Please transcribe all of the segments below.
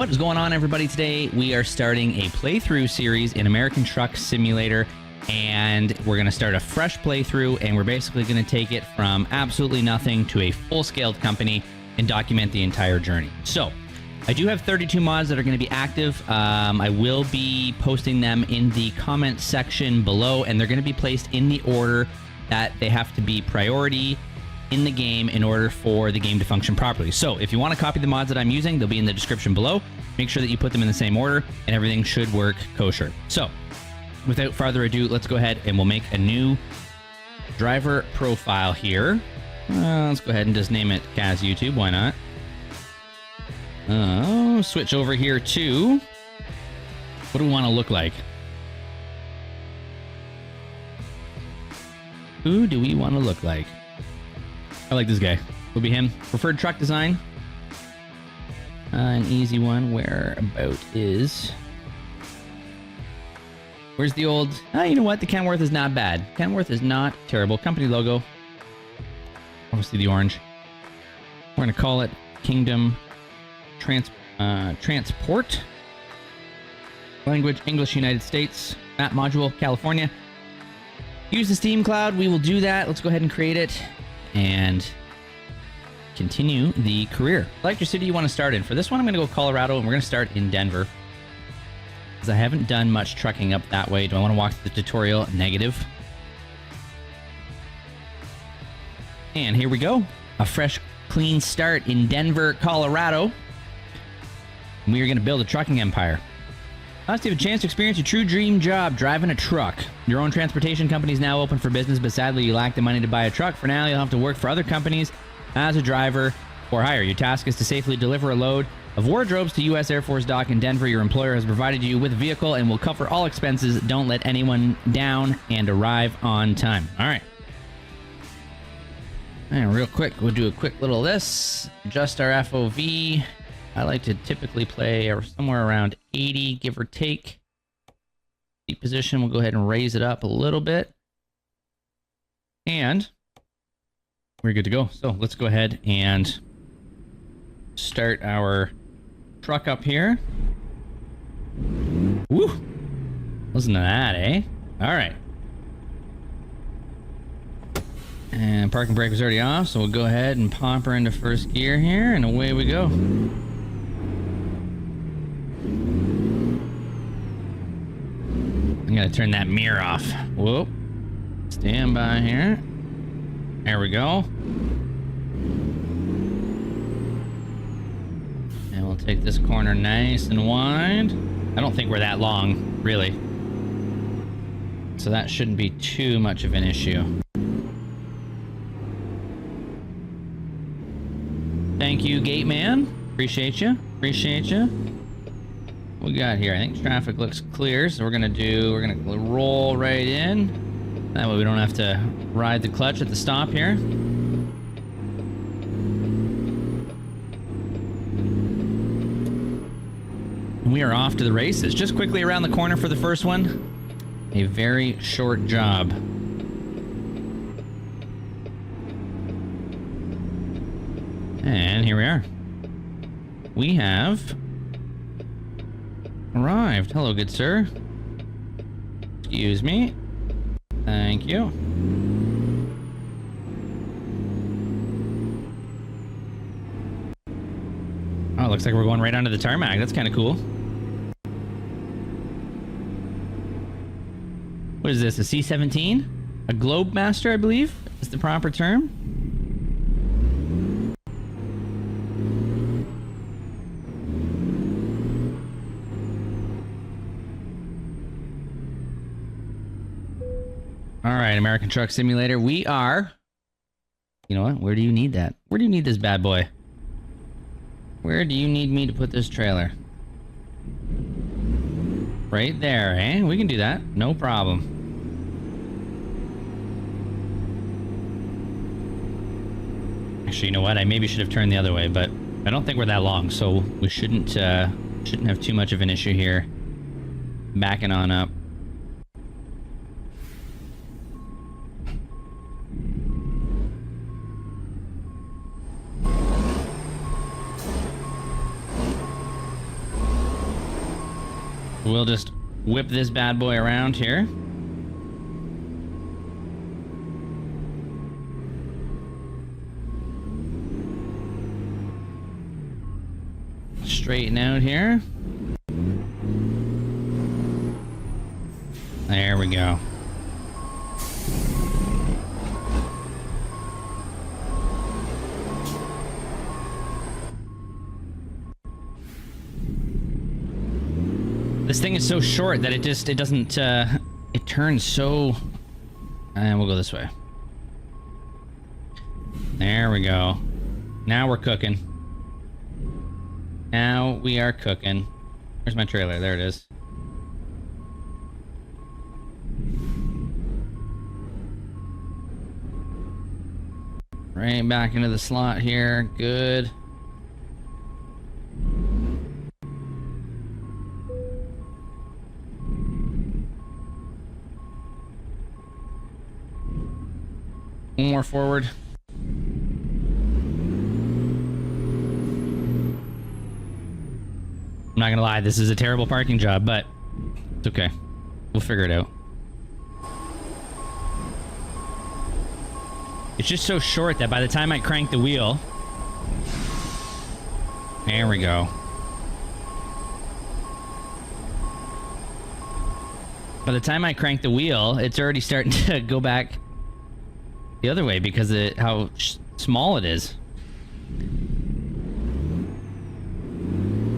What is going on, everybody? Today we are starting a playthrough series in American Truck Simulator, and we're going to start a fresh playthrough, and we're basically going to take it from absolutely nothing to a full-scaled company and document the entire journey. So I do have 32 mods that are going to be active. I will be posting them in the comment section below, and they're going to be placed in the order that they have to be priority in the game in order for the game to function properly. So if you want to copy the mods that I'm using, they'll be in the description below. Make sure that you put them in the same order and everything should work kosher. So without further ado, let's go ahead and we'll make a new driver profile here. Let's go ahead and just name it Kaz YouTube. Why not? Switch over here to, what do we want to look like? Who do we want to look like? I like this guy. Will be him. Preferred truck design. An easy one. Where about is... Where's the old... you know what? The Kenworth is not bad. Kenworth is not terrible. Company logo. Obviously the orange. We're going to call it Kingdom Transport. Language, English, United States. Map module, California. Use the Steam Cloud. We will do that. Let's go ahead and create it and continue the career. Select your city you want to start in. For this one, I'm going to go Colorado, and we're going to start in Denver, because I haven't done much trucking up that way. Do I want to walk through the tutorial? Negative. And here we go. A fresh, clean start in Denver, Colorado. We are going to build a trucking empire. Last, you have a chance to experience your true dream job, driving a truck. Your own transportation company is now open for business, but sadly you lack the money to buy a truck. For now, you'll have to work for other companies as a driver or hire. Your task is to safely deliver a load of wardrobes to U.S. Air Force Dock in Denver. Your employer has provided you with a vehicle and will cover all expenses. Don't let anyone down and arrive on time. All right. And real quick, we'll do a quick little this. Adjust our FOV. I like to typically play somewhere around 80, give or take. Seat position, we'll go ahead and raise it up a little bit. And we're good to go. So let's go ahead and start our truck up here. Woo! Listen to that, eh? All right. And parking brake was already off, so we'll go ahead and pop her into first gear here, and away we go. I'm gonna turn that mirror off. Whoop. Stand by here. There we go. And we'll take this corner nice and wide. I don't think we're that long, really. So that shouldn't be too much of an issue. Thank you, gate man. Appreciate you. Appreciate you. What we got here? I think traffic looks clear, so we're gonna roll right in. That way we don't have to ride the clutch at the stop here. And we are off to the races. Just quickly around the corner for the first one. A very short job. And here we are. We have arrived. Hello, good sir. Excuse me. Thank you. Oh, it looks like we're going right onto the tarmac. That's kind of cool. What is this, a C-17? A Globemaster, I believe, is the proper term. All right, American Truck Simulator. We are... You know what? Where do you need that? Where do you need this bad boy? Where do you need me to put this trailer? Right there, eh? We can do that. No problem. Actually, you know what? I maybe should have turned the other way, but I don't think we're that long, so we shouldn't have too much of an issue here. Backing on up. We'll just whip this bad boy around here. Straighten out here. There we go. This thing is so short that it doesn't, it turns so... And we'll go this way. There we go. Now we're cooking. Now we are cooking. Where's my trailer? There it is. Right back into the slot here. Good. One more forward. I'm not gonna lie, this is a terrible parking job, but it's okay. We'll figure it out. It's just so short that by the time I crank the wheel... There we go. By the time I crank the wheel, it's already starting to go back the other way because of how small it is.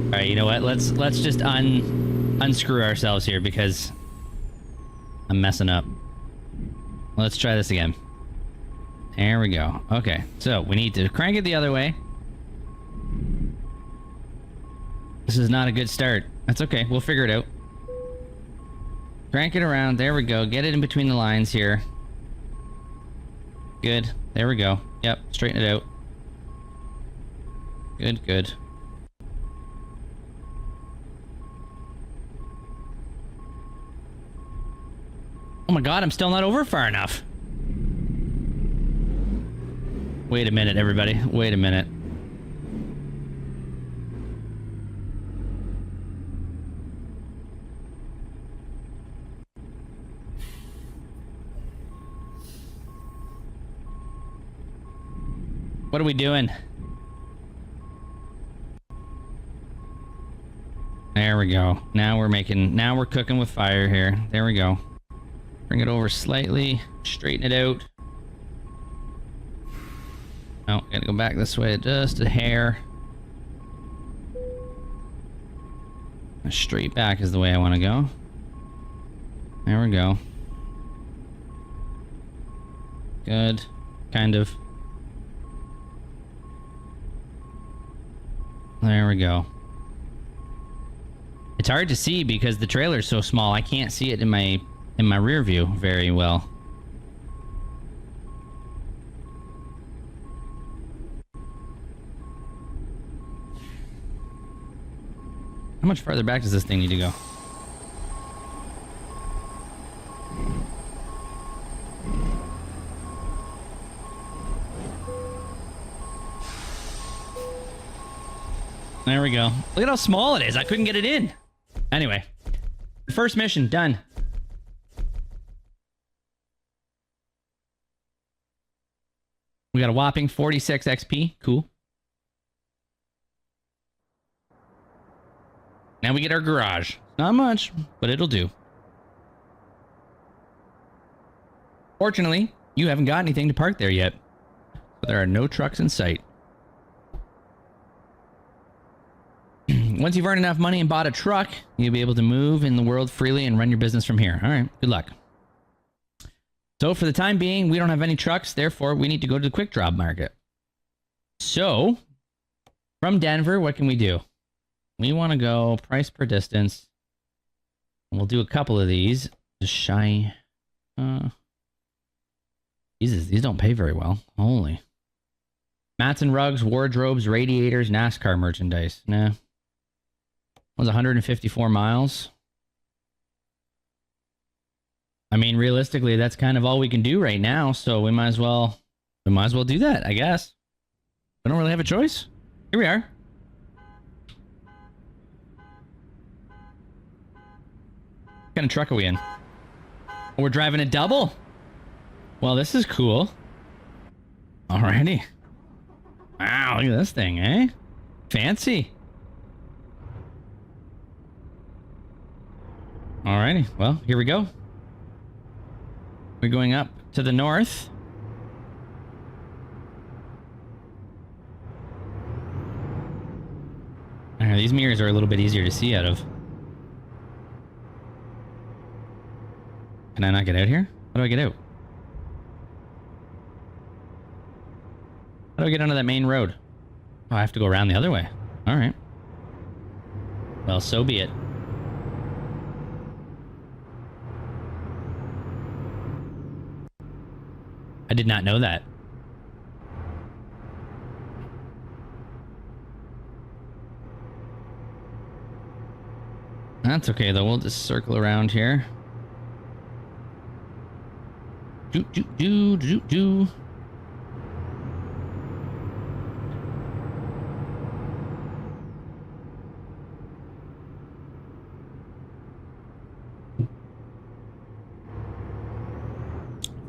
All right, you know what? Let's just unscrew ourselves here because I'm messing up. Let's try this again. There we go. Okay, so we need to crank it the other way. This is not a good start. That's okay. We'll figure it out. Crank it around. There we go. Get it in between the lines here. Good. There we go. Yep. Straighten it out. Good, good. Oh my god, I'm still not over far enough. Wait a minute, everybody. Wait a minute. What are we doing? There we go. Now we're cooking with fire here. There we go. Bring it over slightly. Straighten it out. Oh, gotta go back this way just a hair. Straight back is the way I want to go. There we go. Good. Kind of. There we go. It's hard to see because the trailer's so small. I can't see it in my rear view very well. How much farther back does this thing need to go? There we go. Look at how small it is. I couldn't get it in. Anyway, first mission done. We got a whopping 46 XP. Cool. Now we get our garage. Not much, but it'll do. Fortunately, you haven't got anything to park there yet. So there are no trucks in sight. Once you've earned enough money and bought a truck, you'll be able to move in the world freely and run your business from here. All right, good luck. So for the time being, we don't have any trucks. Therefore, we need to go to the quick drop market. So from Denver, what can we do? We want to go price per distance. And we'll do a couple of these. Just shy. These don't pay very well. Holy. Mats and rugs, wardrobes, radiators, NASCAR merchandise. Nah. That was 154 miles. I mean, realistically, that's kind of all we can do right now, so we might as well do that, I guess. We don't really have a choice. Here we are. What kind of truck are we in? Oh, we're driving a double. Well, this is cool. Alrighty. Wow, look at this thing, eh? Fancy. Alrighty, well, here we go. We're going up to the north. These mirrors are a little bit easier to see out of. Can I not get out here? How do I get out? How do I get onto that main road? Oh, I have to go around the other way. Alright. Well, so be it. I did not know that. That's okay, though. We'll just circle around here. Do.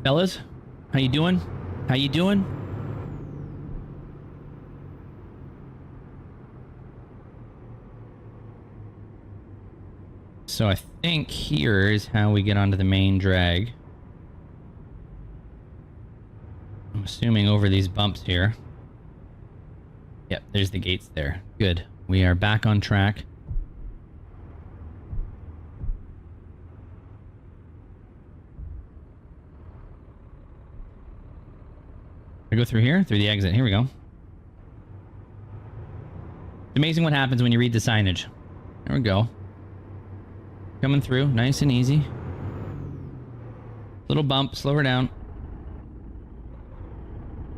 Fellas, how you doing? How you doing? So I think here is how we get onto the main drag. I'm assuming over these bumps here. Yep, there's the gates there. Good. We are back on track. I go through here, through the exit. Here we go. It's amazing what happens when you read the signage. There we go. Coming through, nice and easy. Little bump, slow her down.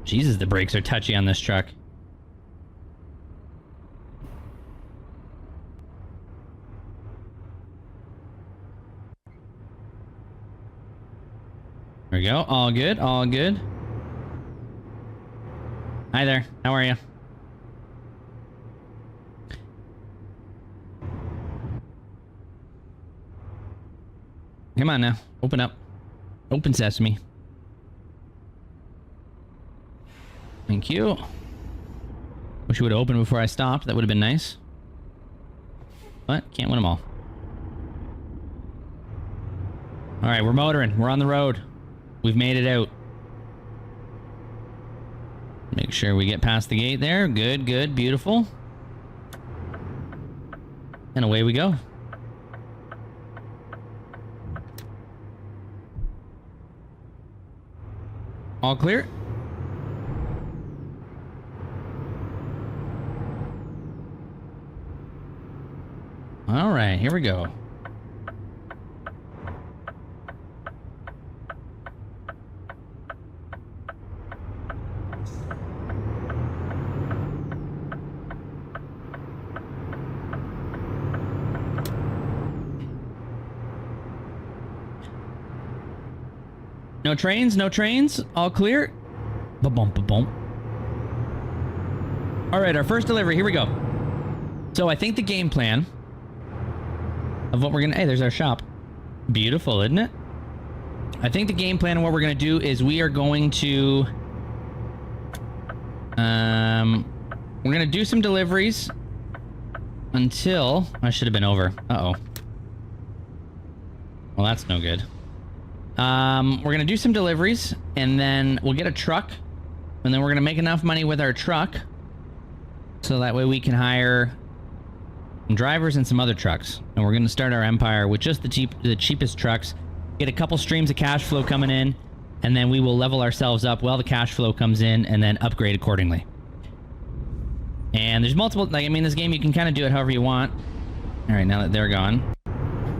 Jesus, the brakes are touchy on this truck. There we go, all good, all good. Hi there, how are you? Come on now, open up. Open sesame. Thank you. Wish you would have opened before I stopped, that would have been nice. But, can't win them all. Alright, we're motoring, we're on the road. We've made it out. Make sure we get past the gate there. Good, good, beautiful. And away we go. All clear? All right, here we go. No trains, no trains. All clear. Ba-bump, ba-bump. All right, our first delivery. Here we go. So I think the game plan of what we're gonna... Hey, there's our shop. Beautiful, isn't it? I think the game plan of what we're gonna do is we are going to... we're gonna do some deliveries until... I should have been over. Uh-oh. Well, that's no good. We're gonna do some deliveries, and then we'll get a truck, and then we're gonna make enough money with our truck, so that way we can hire some drivers and some other trucks. And we're gonna start our empire with just the cheapest trucks, get a couple streams of cash flow coming in, and then we will level ourselves up while the cash flow comes in, and then upgrade accordingly. And there's multiple, like, I mean, this game you can kind of do it however you want. All right, now that they're gone,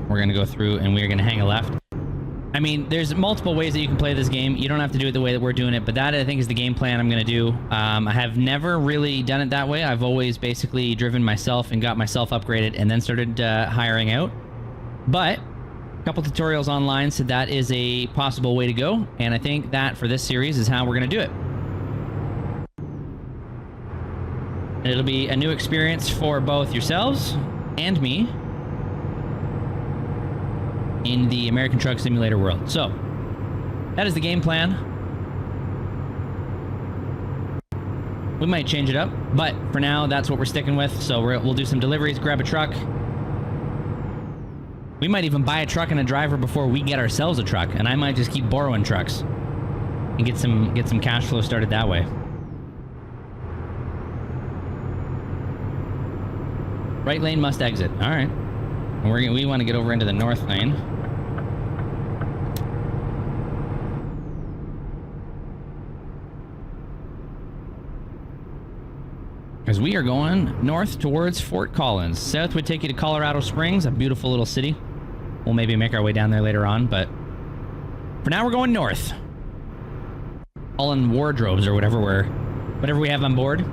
we're gonna go through and we're gonna hang a left. I mean, there's multiple ways that you can play this game. You don't have to do it the way that we're doing it, but that, I think, is the game plan I'm going to do. I have never really done it that way. I've always basically driven myself and got myself upgraded and then started hiring out. But a couple tutorials online said that is a possible way to go, and I think that for this series is how we're going to do it. And it'll be a new experience for both yourselves and me. in the American Truck Simulator world. So, that is the game plan. We might change it up, but for now, that's what we're sticking with. So we'll do some deliveries, grab a truck. We might even buy a truck and a driver before we get ourselves a truck, and I might just keep borrowing trucks and get some cash flow started that way. Right lane must exit. All right. And we want to get over into the north lane. Because we are going north towards Fort Collins. South would take you to Colorado Springs, a beautiful little city. We'll maybe make our way down there later on, but for now we're going north. All in wardrobes or whatever we have on board.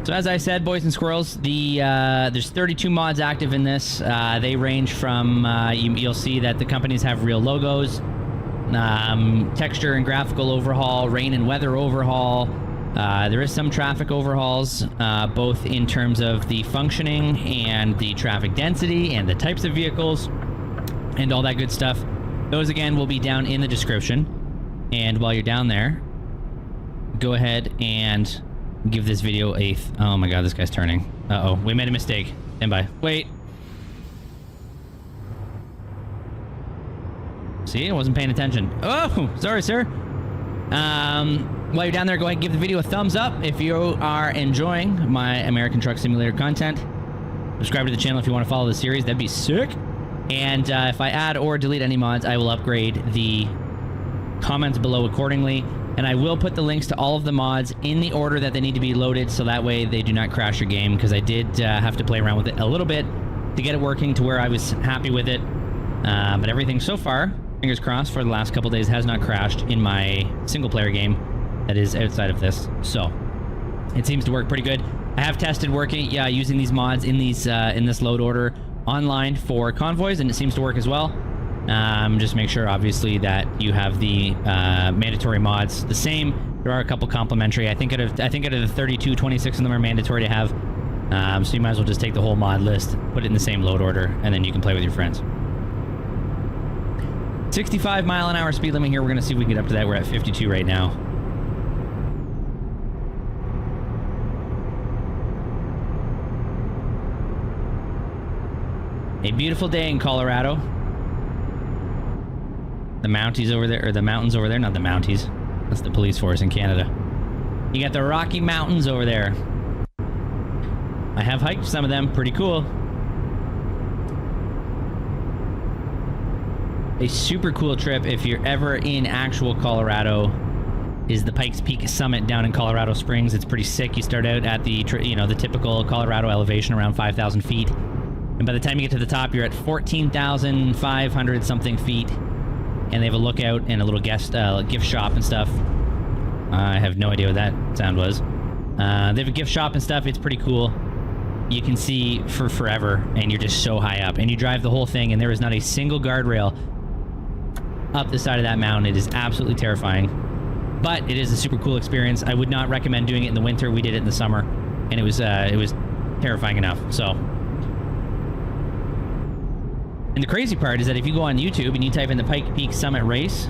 So as I said, boys and squirrels, there's 32 mods active in this. They range from, you'll see that the companies have real logos, texture and graphical overhaul, rain and weather overhaul. There is some traffic overhauls, both in terms of the functioning and the traffic density and the types of vehicles and all that good stuff. Those, again, will be down in the description. And while you're down there, go ahead and give this video a... oh my god, this guy's turning. Uh-oh, we made a mistake. Stand by. Wait. See, I wasn't paying attention. Oh, sorry, sir. While you're down there, go ahead and give the video a thumbs up if you are enjoying my American Truck Simulator content. Subscribe to the channel if you want to follow the series. That'd be sick. And if I add or delete any mods, I will upgrade the comments below accordingly. And I will put the links to all of the mods in the order that they need to be loaded, so that way they do not crash your game, because I did have to play around with it a little bit to get it working to where I was happy with it. But everything so far, fingers crossed, for the last couple days has not crashed in my single-player game that is outside of this. So, it seems to work pretty good. I have tested working, using these mods in these in this load order online for convoys, and it seems to work as well. Just make sure, obviously, that you have the mandatory mods the same. There are a couple complimentary. I think out of the 32, 26 of them are mandatory to have. So you might as well just take the whole mod list, put it in the same load order, and then you can play with your friends. 65-mile-an-hour speed limit here. We're going to see if we can get up to that. We're at 52 right now. A beautiful day in Colorado. The Mounties over there, or the mountains over there, not the Mounties. That's the police force in Canada. You got the Rocky Mountains over there. I have hiked some of them, pretty cool. A super cool trip if you're ever in actual Colorado is the Pikes Peak Summit down in Colorado Springs. It's pretty sick. You start out at the, the typical Colorado elevation around 5,000 feet. And by the time you get to the top, you're at 14,500 something feet. And they have a lookout and a little gift shop and stuff. I have no idea what that sound was. They have a gift shop and stuff. It's pretty cool. You can see for forever, and you're just so high up. And you drive the whole thing, and there is not a single guardrail up the side of that mountain. It is absolutely terrifying. But it is a super cool experience. I would not recommend doing it in the winter. We did it in the summer, and it was terrifying enough. So... and the crazy part is that if you go on YouTube and you type in the Pike Peak Summit race,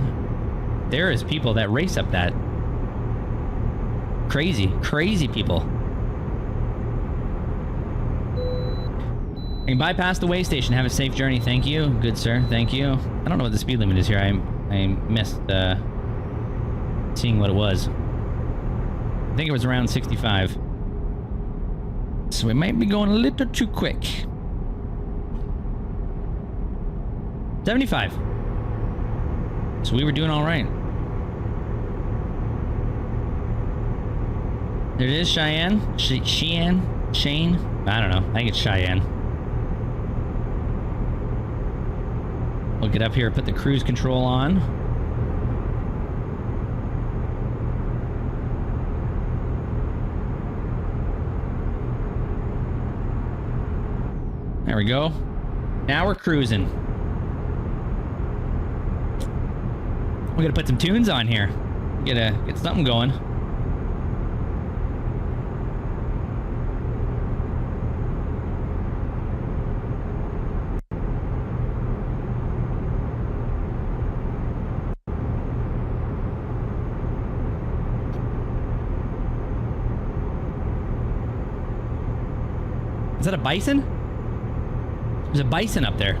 there is people that race up that. Crazy, crazy people. I can bypass the way station. Have a safe journey. Thank you. Good, sir. Thank you. I don't know what the speed limit is here. I missed seeing what it was. I think it was around 65. So we might be going a little too quick. 75. So we were doing all right. There it is, Cheyenne. Shane? I don't know. I think it's Cheyenne. We'll get up here, put the cruise control on. There we go. Now we're cruising. We gotta put some tunes on here. Get something going. Is that a bison? There's a bison up there.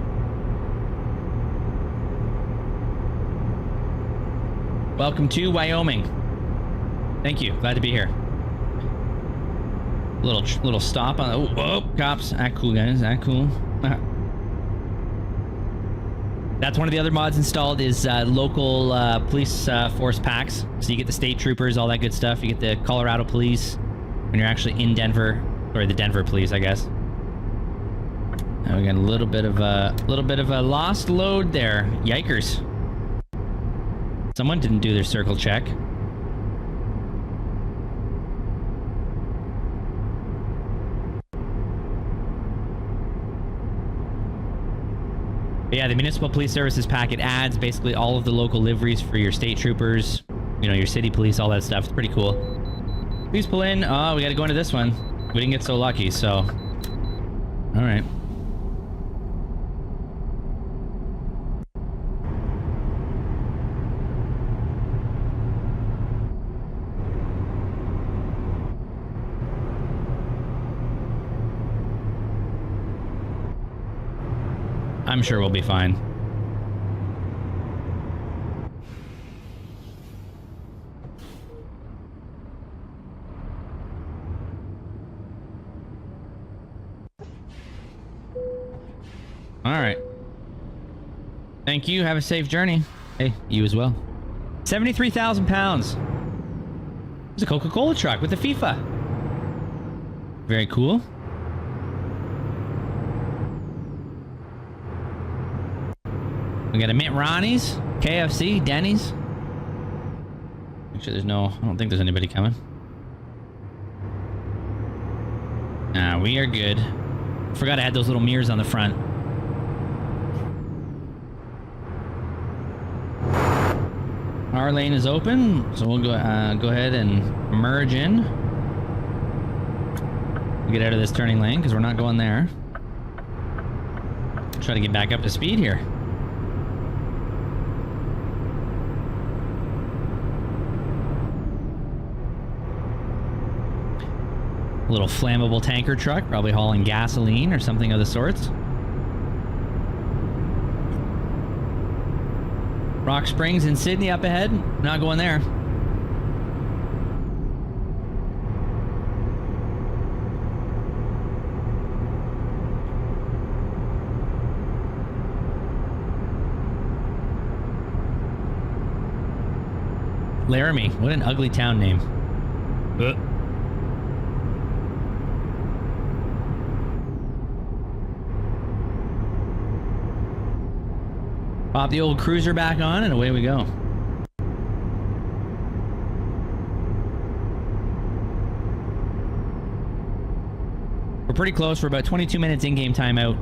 Welcome to Wyoming. Thank you. Glad to be here. Little stop on. Oh, whoa, cops. Act cool, guys. Act cool. That's one of the other mods installed is local police force packs. So you get the state troopers, all that good stuff. You get the Colorado police when you're actually in Denver, or the Denver police, I guess. Now we got a little bit of a lost load there. Yikers! Someone didn't do their circle check. But yeah, the Municipal Police Services packet adds basically all of the local liveries for your state troopers, you know, your city police, all that stuff. It's pretty cool. Please pull in. Oh, we got to go into this one. We didn't get so lucky, so. All right. I'm sure we'll be fine. All right. Thank you. Have a safe journey. Hey, you as well. 73,000 pounds. It's a Coca-Cola truck with the FIFA. Very cool. We got a Mint Ronnie's, KFC, Denny's. Make sure there's no... I don't think there's anybody coming. Nah, we are good. Forgot to add those little mirrors on the front. Our lane is open, so we'll go ahead and merge in. We'll get out of this turning lane because we're not going there. Try to get back up to speed here. Little flammable tanker truck, probably hauling gasoline or something of the sorts. Rock Springs in Sydney up ahead. Not going there. Laramie, what an ugly town name. Pop the old cruiser back on and away we go. We're pretty close. We're about 22 minutes in-game timeout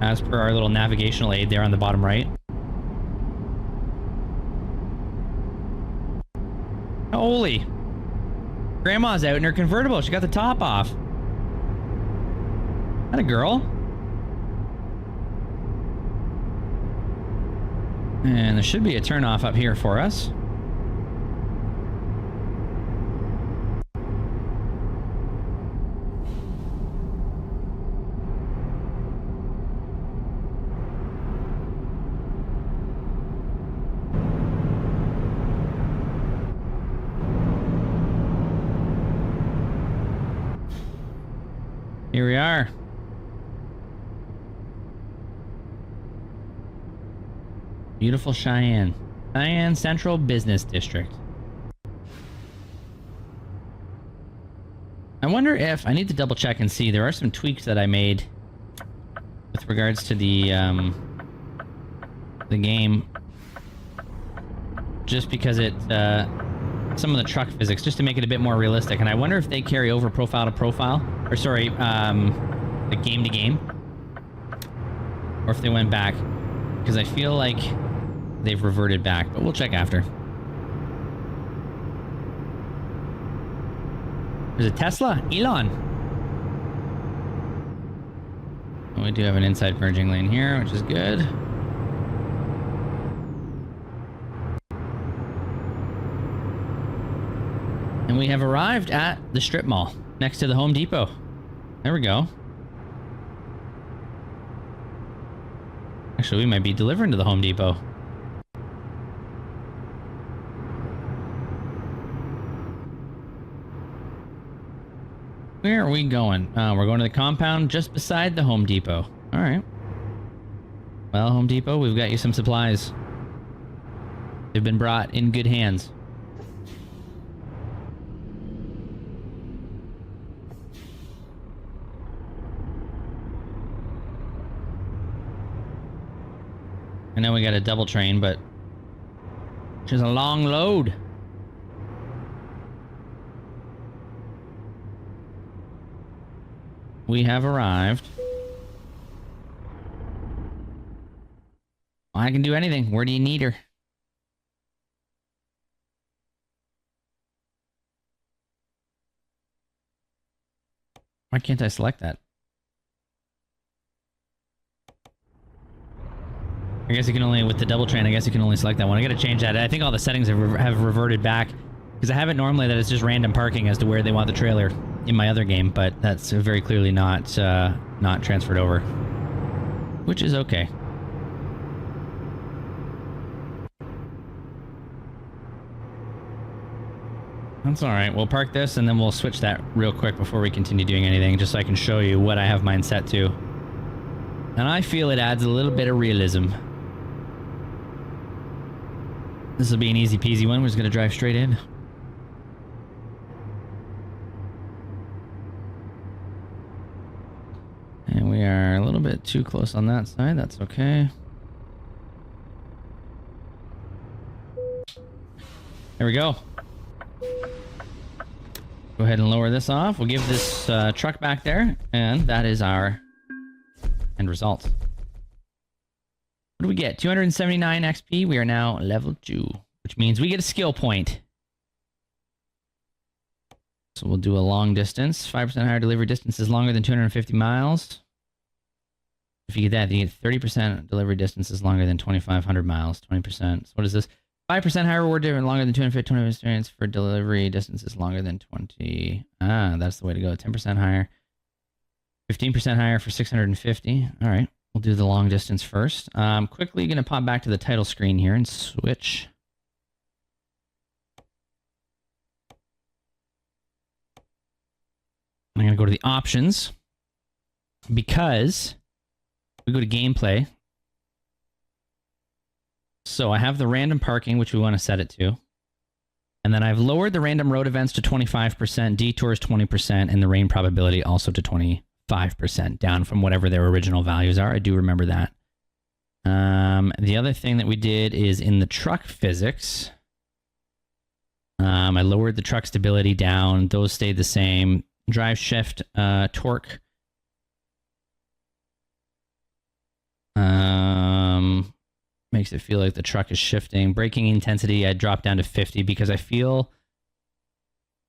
as per our little navigational aid there on the bottom right. Holy. Grandma's out in her convertible. She got the top off. That a girl? And there should be a turnoff up here for us. Here we are. Beautiful Cheyenne. Cheyenne Central Business District. I wonder if... I need to double check and see. There are some tweaks that I made with regards to the game. Just because it... some of the truck physics, just to make it a bit more realistic. And I wonder if they carry over profile to profile. Or sorry, the game to game. Or if they went back. Because I feel like they've reverted back, but we'll check after. There's a Tesla. Elon. Oh, we do have an inside merging lane here, which is good. And we have arrived at the strip mall next to the Home Depot. There we go. Actually, we might be delivering to the Home Depot. Where are we going? We're going to the compound just beside the Home Depot. All right. Well, Home Depot, we've got you some supplies. They've been brought in good hands. I know we got a double train, but it's just a long load. We have arrived. I can do anything. Where do you need her? Why can't I select that? I guess you can only, with the double train, I guess you can only select that one. I gotta change that. I think all the settings have reverted back. Because I have it normally that it's just random parking as to where they want the trailer in my other game, but that's very clearly not transferred over. Which is okay. That's alright. We'll park this and then we'll switch that real quick before we continue doing anything, just so I can show you what I have mine set to. And I feel it adds a little bit of realism. This will be an easy peasy one. We're just going to drive straight in. And we are a little bit too close on that side. That's okay. There we go. Go ahead and lower this off. We'll give this truck back there. And that is our end result. What do we get? 279 XP. We are now level 2, which means we get a skill point. So we'll do a long distance. 5% higher delivery distance is longer than 250 miles. If you get that, you get 30% delivery distance is longer than 2,500 miles. 20%. So what is this? 5% higher reward different longer than 250 experience for delivery distances longer than 20. Ah, that's the way to go. 10% higher. 15% higher for 650. All right. We'll do the long distance first. Quickly going to pop back to the title screen here and switch. I'm going to go to the options because we go to gameplay. So I have the random parking, which we want to set it to. And then I've lowered the random road events to 25%, detours 20%, and the rain probability also to 25%, down from whatever their original values are. I do remember that. The other thing that we did is in the truck physics, I lowered the truck stability down. Those stayed the same. Drive shift torque. Makes it feel like the truck is shifting. Braking intensity, I dropped down to 50 because I feel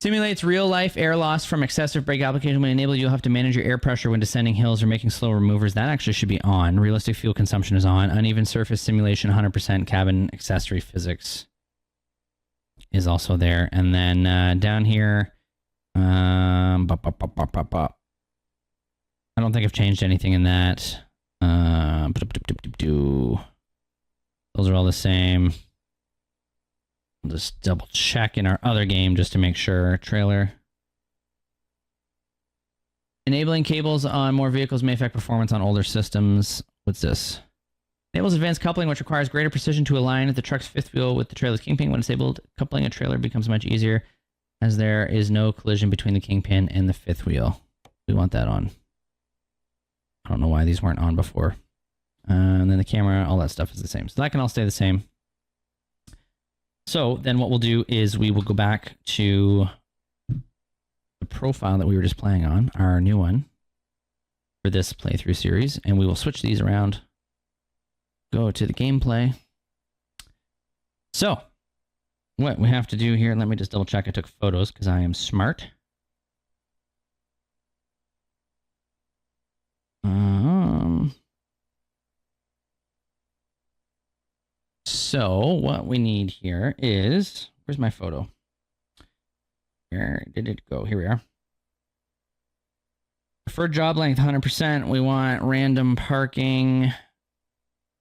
simulates real life air loss from excessive brake application. When enabled, you'll have to manage your air pressure when descending hills or making slower maneuvers. That actually should be on. Realistic fuel consumption is on. Uneven surface simulation, 100%. Cabin accessory physics is also there. And then down here, I don't think I've changed anything in that. Those are all the same. I'll just double check in our other game just to make sure. Trailer. Enabling cables on more vehicles may affect performance on older systems. What's this? Enables advanced coupling, which requires greater precision to align the truck's fifth wheel with the trailer's kingpin. When disabled, coupling a trailer becomes much easier as there is no collision between the kingpin and the fifth wheel. We want that on. I don't know why these weren't on before. And then the camera, all that stuff is the same. So that can all stay the same. So then what we'll do is we will go back to the profile that we were just playing on, our new one for this playthrough series, and we will switch these around. Go to the gameplay. So what we have to do here, let me just double check I took photos because I am smart. So what we need here is, where's my photo? Where did it go? Here we are. For job length, 100%. We want random parking.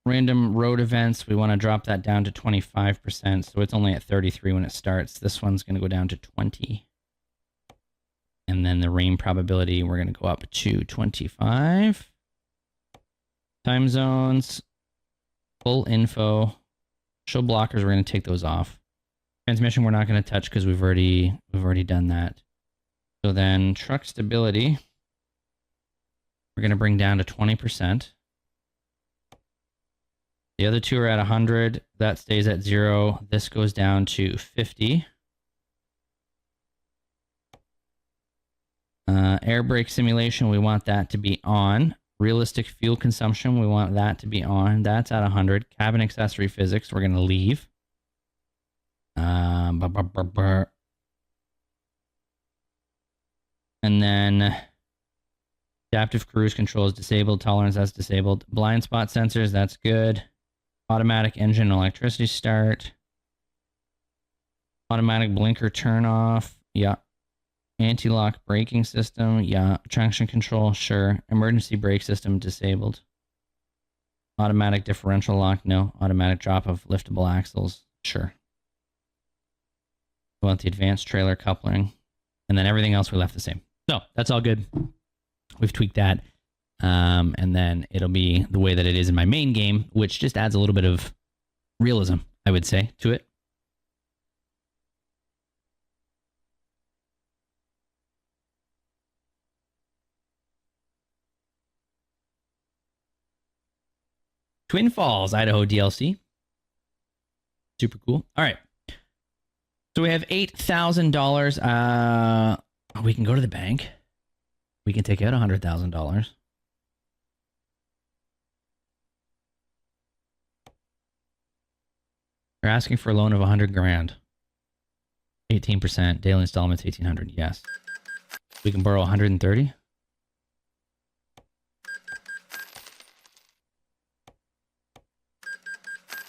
Random road events, we want to drop that down to 25%. So it's only at 33 when it starts. This one's going to go down to 20. And then the rain probability, we're going to go up to 25. Time zones, full info, show blockers, we're going to take those off. Transmission, we're not going to touch because we've already done that. So then truck stability, we're going to bring down to 20%. The other two are at 100. That stays at 0. This goes down to 50. Air brake simulation, we want that to be on. Realistic fuel consumption, we want that to be on. That's at 100. Cabin accessory physics, we're going to leave. And then adaptive cruise control is disabled. Tolerance, that's disabled. Blind spot sensors, that's good. Automatic engine electricity start. Automatic blinker turn off. Yeah. Anti-lock braking system. Yeah. Traction control. Sure. Emergency brake system disabled. Automatic differential lock. No. Automatic drop of liftable axles. Sure. We want the advanced trailer coupling. And then everything else we left the same. So that's all good. We've tweaked that. And then it'll be the way that it is in my main game, which just adds a little bit of realism, I would say, to it. Twin Falls, Idaho DLC. Super cool. All right. So we have $8,000. We can go to the bank. We can take out $100,000. They're asking for a loan of 100 grand. 18%. Daily installments, 1,800. Yes. We can borrow 130.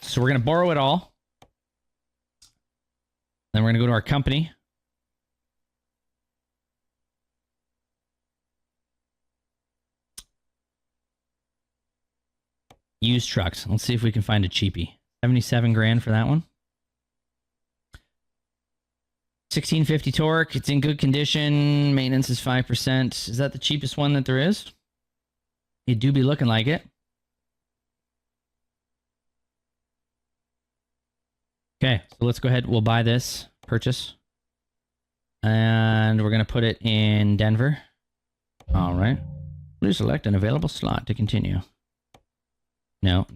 So we're going to borrow it all. Then we're going to go to our company. Used trucks. Let's see if we can find a cheapie. 77 grand for that one. 1650 torque. It's in good condition. Maintenance is 5%. Is that the cheapest one that there is? It do be looking like it. Okay, so let's go ahead. We'll buy this. Purchase. And we're going to put it in Denver. All right. Please select an available slot to continue. No.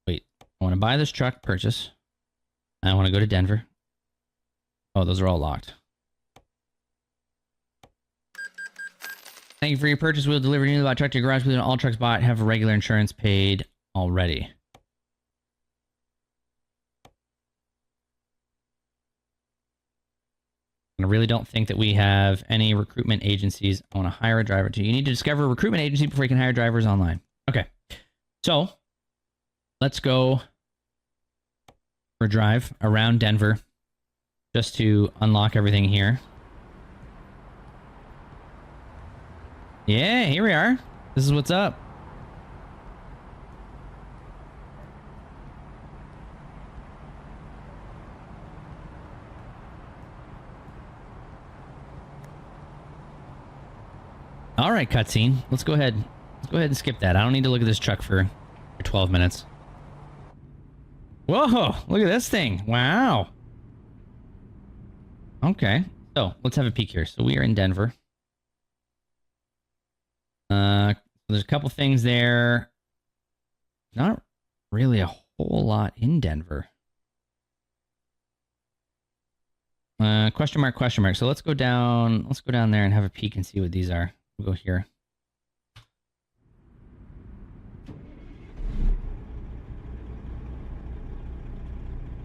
Wait, I want to buy this truck, purchase. I want to go to Denver. Oh, those are all locked. Thank you for your purchase. We'll deliver your new truck to your garage. Please, all trucks bought have regular insurance paid already. I really don't think that we have any recruitment agencies. I want to hire a driver too. You need to discover a recruitment agency before you can hire drivers online. Okay. So let's go for a drive around Denver just to unlock everything here. Yeah, here we are. This is what's up. All right, cutscene. Let's go ahead. Let's go ahead and skip that. I don't need to look at this truck for 12 minutes. Whoa, look at this thing. Wow. Okay, so let's have a peek here. So we are in Denver. There's a couple things there. Not really a whole lot in Denver. Question mark, question mark. So let's go down there and have a peek and see what these are. We'll go here.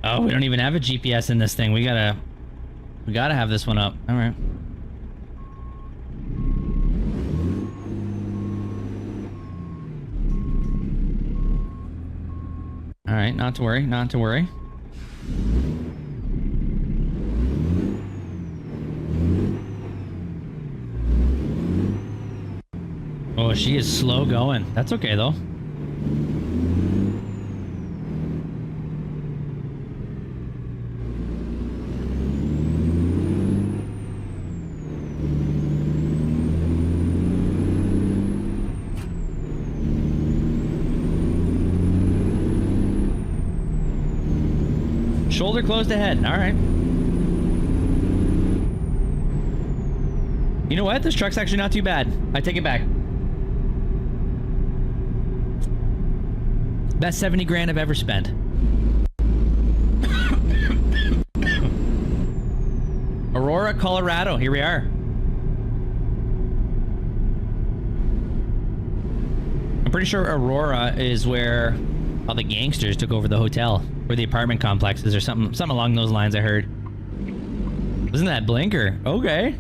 Oh, we don't even have a GPS in this thing. We gotta have this one up. All right. All right, not to worry, not to worry. Oh, she is slow going. That's okay, though. Shoulder closed ahead. All right. You know what? This truck's actually not too bad. I take it back. Best 70 grand I've ever spent. Aurora, Colorado. Here we are. I'm pretty sure Aurora is where all the gangsters took over the hotel, where the apartment complexes, or something along those lines. I heard. Wasn't that Blinker? Okay.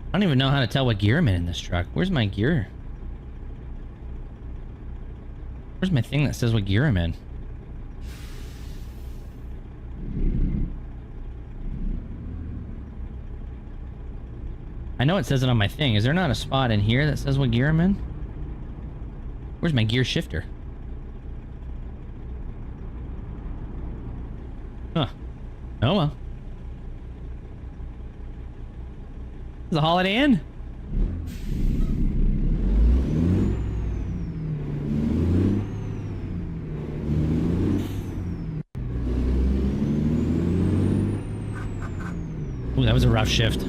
I don't even know how to tell what gear I'm in this truck. Where's my gear? Where's my thing that says what gear I'm in? I know it says it on my thing. Is there not a spot in here that says what gear I'm in? Where's my gear shifter? Huh. Oh well. Is the Holiday Inn? Ooh, that was a rough shift.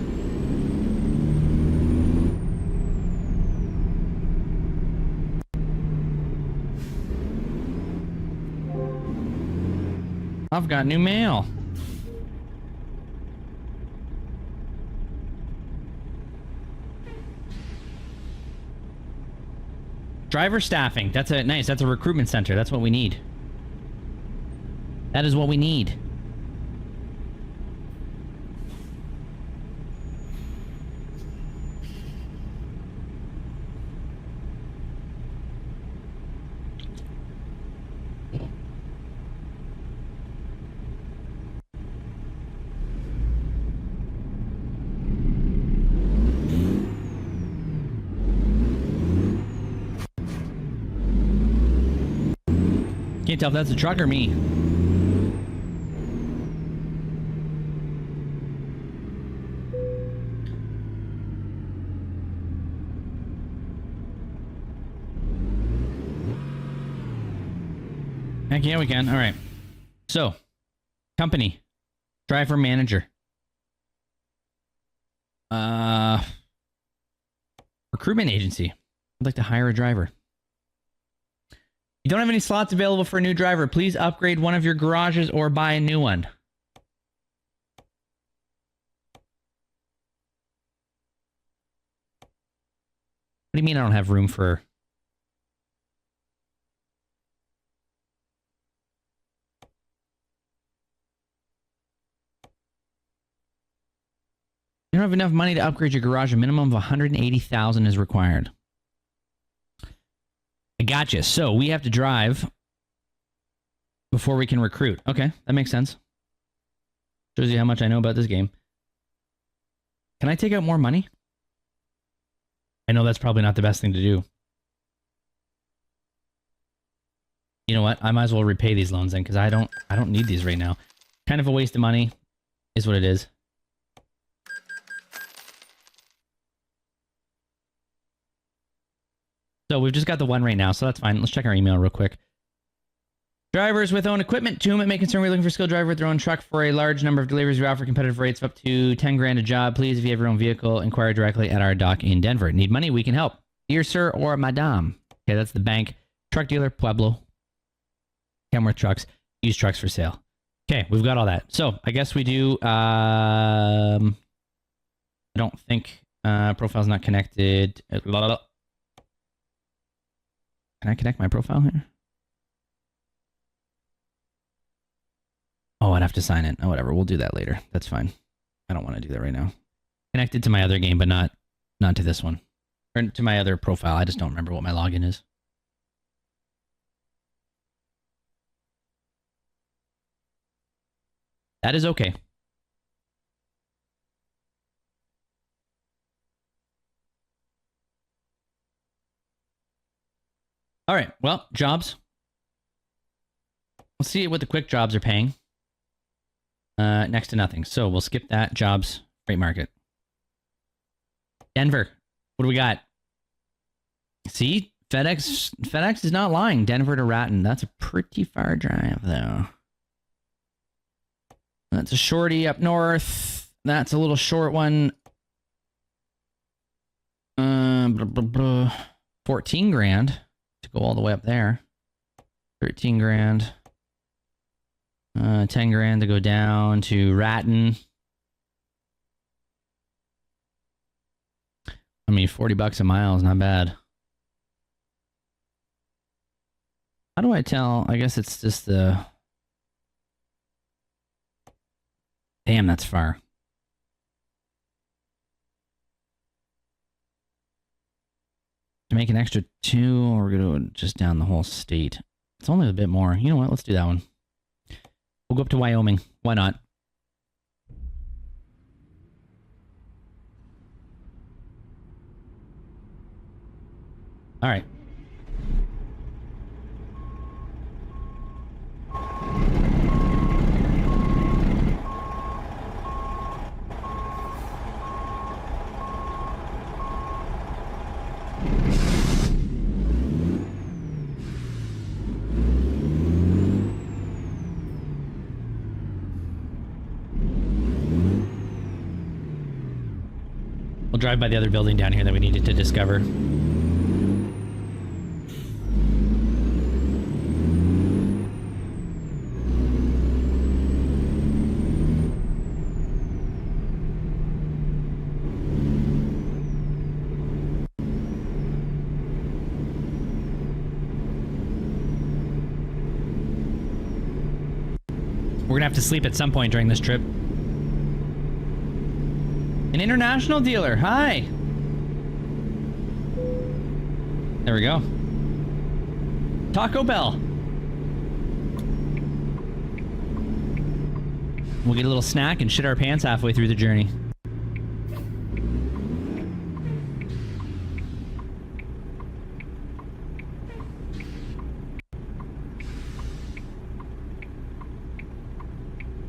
I've got new mail. Driver staffing. That's a nice. That's a recruitment center. That's what we need. That is what we need. Can't tell if that's a truck or me. Heck yeah, we can. All right. So, company, driver manager, recruitment agency. I'd like to hire a driver. You don't have any slots available for a new driver. Please upgrade one of your garages or buy a new one. What do you mean I don't have room for... You don't have enough money to upgrade your garage. A minimum of $180,000 is required. I gotcha. So we have to drive before we can recruit. Okay, that makes sense. Shows you how much I know about this game. Can I take out more money? I know that's probably not the best thing to do. You know what? I might as well repay these loans then, because I don't need these right now. Kind of a waste of money is what it is. So we've just got the one right now, so that's fine. Let's check our email real quick. Drivers with own equipment. To whom it may concern, we're looking for a skilled driver with their own truck for a large number of deliveries. We offer competitive rates of up to 10 grand a job. Please, if you have your own vehicle, inquire directly at our dock in Denver. Need money? We can help. Dear sir or madame. Okay, that's the bank. Truck dealer, Pueblo. Kenworth Trucks. Used trucks for sale. Okay, we've got all that. So I guess we do. I don't think profile's not connected. Can I connect my profile here? Oh, I'd have to sign it. Oh, whatever. We'll do that later. That's fine. I don't want to do that right now. Connected to my other game, but not to this one. Or to my other profile. I just don't remember what my login is. That is okay. All right. Well, jobs. We'll see what the quick jobs are paying. Next to nothing. So we'll skip that. Jobs, freight market. Denver. What do we got? See, FedEx is not lying. Denver to Raton. That's a pretty far drive, though. That's a shorty up north. That's a little short one. 14 grand to go all the way up there. 13 grand. 10 grand to go down to Raton. I mean, $40 a mile is not bad. How do I tell? I guess it's just the... Damn, that's far. To make an extra 2, or we're going to just down the whole state. It's only a bit more. You know what? Let's do that one. We'll go up to Wyoming. Why not? All right. We'll drive by the other building down here that we needed to discover. We're gonna have to sleep at some point during this trip. An international dealer. Hi. There we go. Taco Bell. We'll get a little snack and shit our pants halfway through the journey.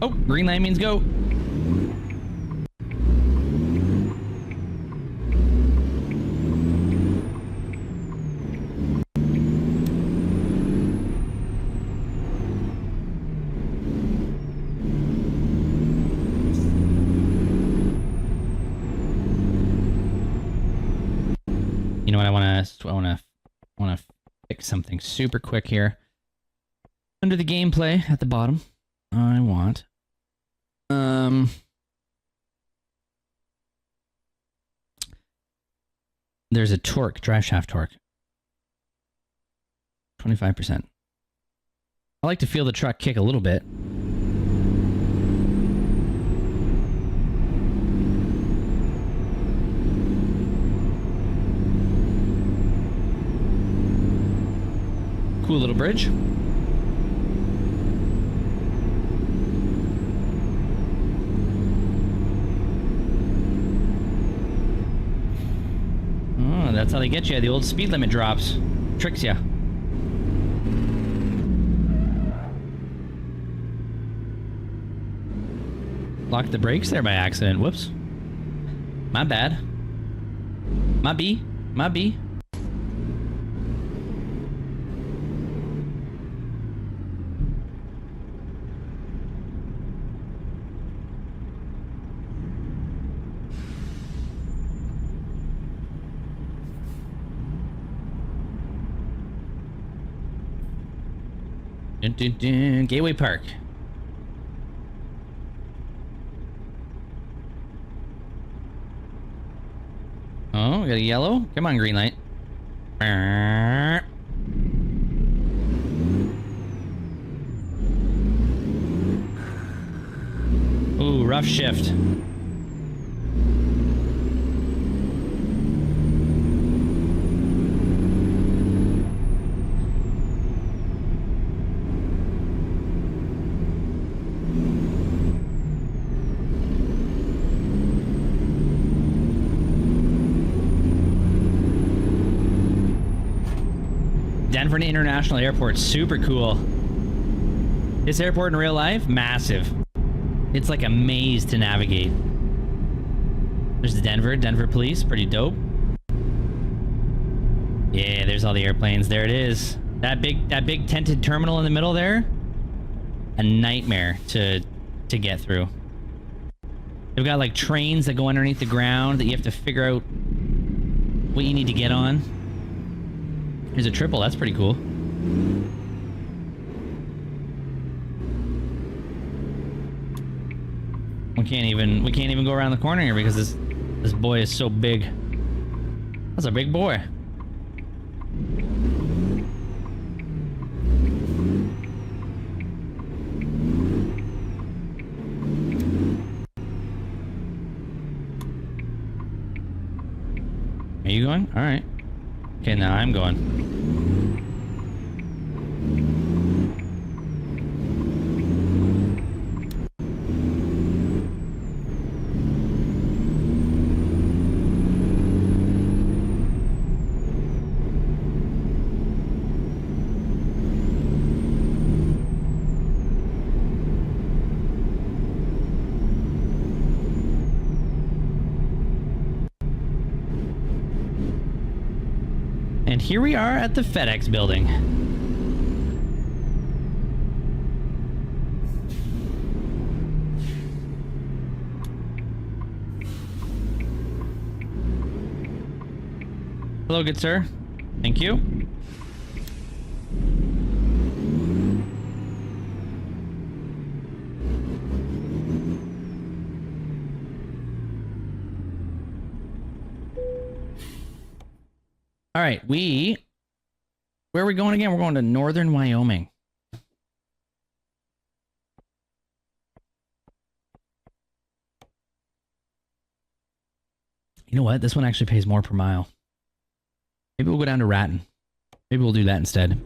Oh, green light means go. You know what? I want to fix something super quick here. Under the gameplay at the bottom, I want there's a torque, drive shaft torque. 25%. I like to feel the truck kick a little bit. Cool little bridge. Oh, that's how they get you. The old speed limit drops. Tricks you. Locked the brakes there by accident. Whoops. My bad. My B. My B. Dun, dun, dun. Gateway Park. Oh, we got a yellow. Come on, green light. Ooh, rough shift. Denver International Airport, super cool. This airport in real life, massive. It's like a maze to navigate. There's Denver police, pretty dope. Yeah, there's all the airplanes. There it is. That big tented terminal in the middle there. A nightmare to get through. They've got like trains that go underneath the ground that you have to figure out what you need to get on. Here's a triple. That's pretty cool. We can't even go around the corner here because this boy is so big. That's a big boy. Are you going? All right. Okay, now I'm going. And here we are at the FedEx building. Hello, good sir. Thank you. All right, where are we going again? We're going to northern Wyoming. You know what? This one actually pays more per mile. Maybe we'll go down to Raton. Maybe we'll do that instead.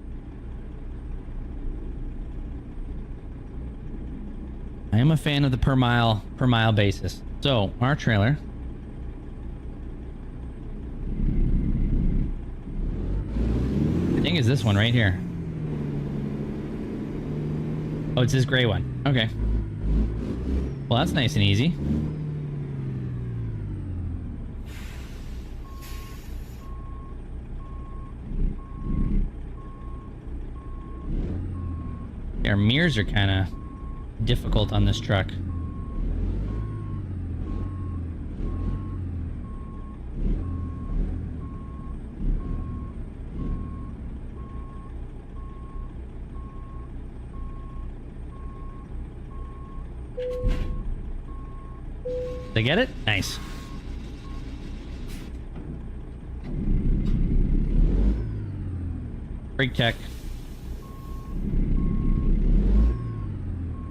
I am a fan of the per mile basis. So, our trailer. I think it's this one right here. Oh, it's this gray one. Okay. Well, that's nice and easy. Our mirrors are kind of difficult on this truck. They get it? Nice. Brake check.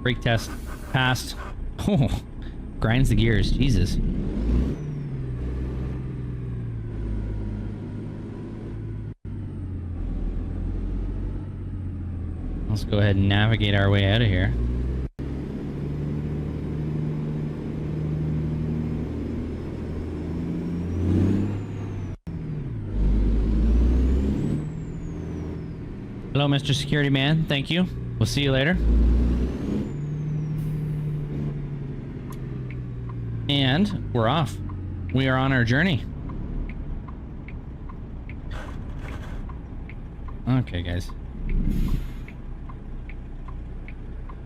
Brake test. Passed. Oh, grinds the gears. Jesus. Let's go ahead and navigate our way out of here. Hello, Mr. Security Man. Thank you. We'll see you later. And we're off. We are on our journey. Okay, guys.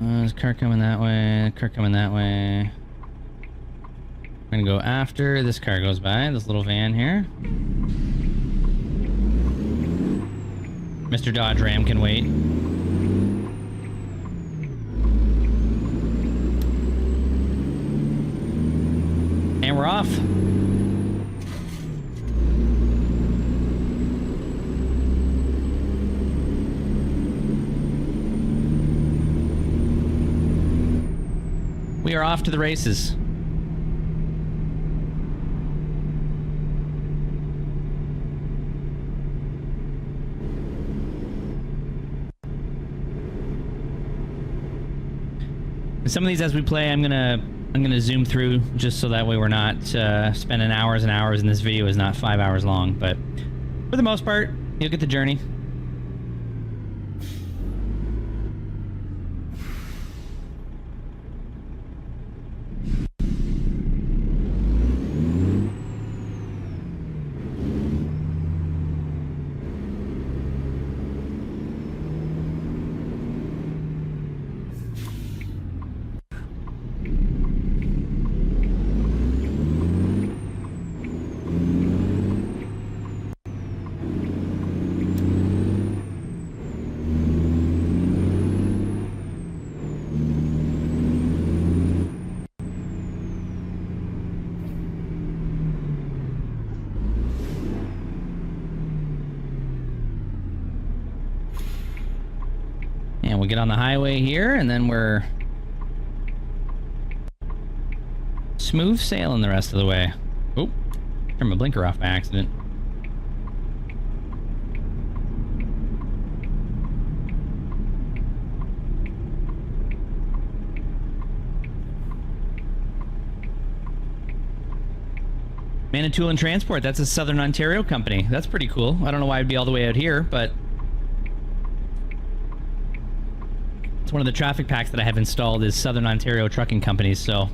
There's a car coming that way. Car coming that way. We're gonna go after this car goes by. This little van here. Mr. Dodge Ram can wait. And we're off. We are off to the races. Some of these as we play, I'm gonna zoom through just so that way we're not spending hours and hours, and this video is not 5 hours long. But for the most part, you'll get the journey. And we'll get on the highway here, and then we're smooth sailing the rest of the way. Oh, turned my blinker off by accident. Manitoulin Transport, that's a Southern Ontario company. That's pretty cool. I don't know why I'd be all the way out here, but it's one of the traffic packs that I have installed is Southern Ontario trucking companies, so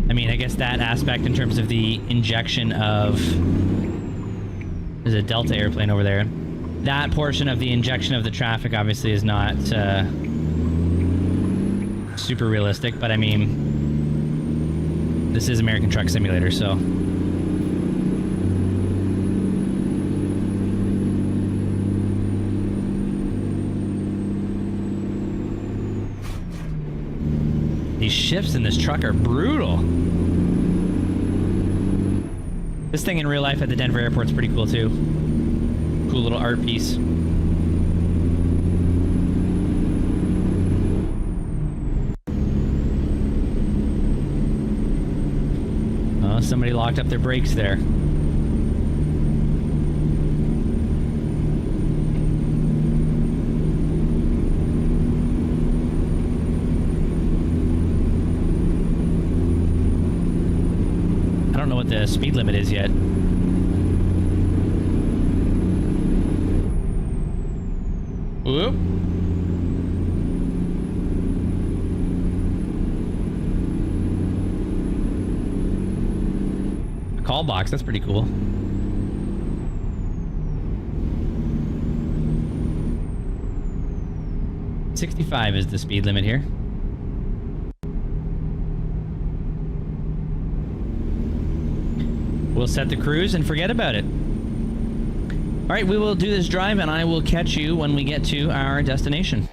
I mean, I guess that aspect in terms of the injection of... There's a Delta airplane over there. That portion of the injection of the traffic obviously is not super realistic, but I mean, this is American Truck Simulator, so... These shifts in this truck are brutal. This thing in real life at the Denver airport's pretty cool too. Cool little art piece. Oh, somebody locked up their brakes there. I don't know what the speed limit is yet. Whoop. A call box, that's pretty cool. .65 is the speed limit here. We'll set the cruise and forget about it. All right, we will do this drive, and I will catch you when we get to our destination.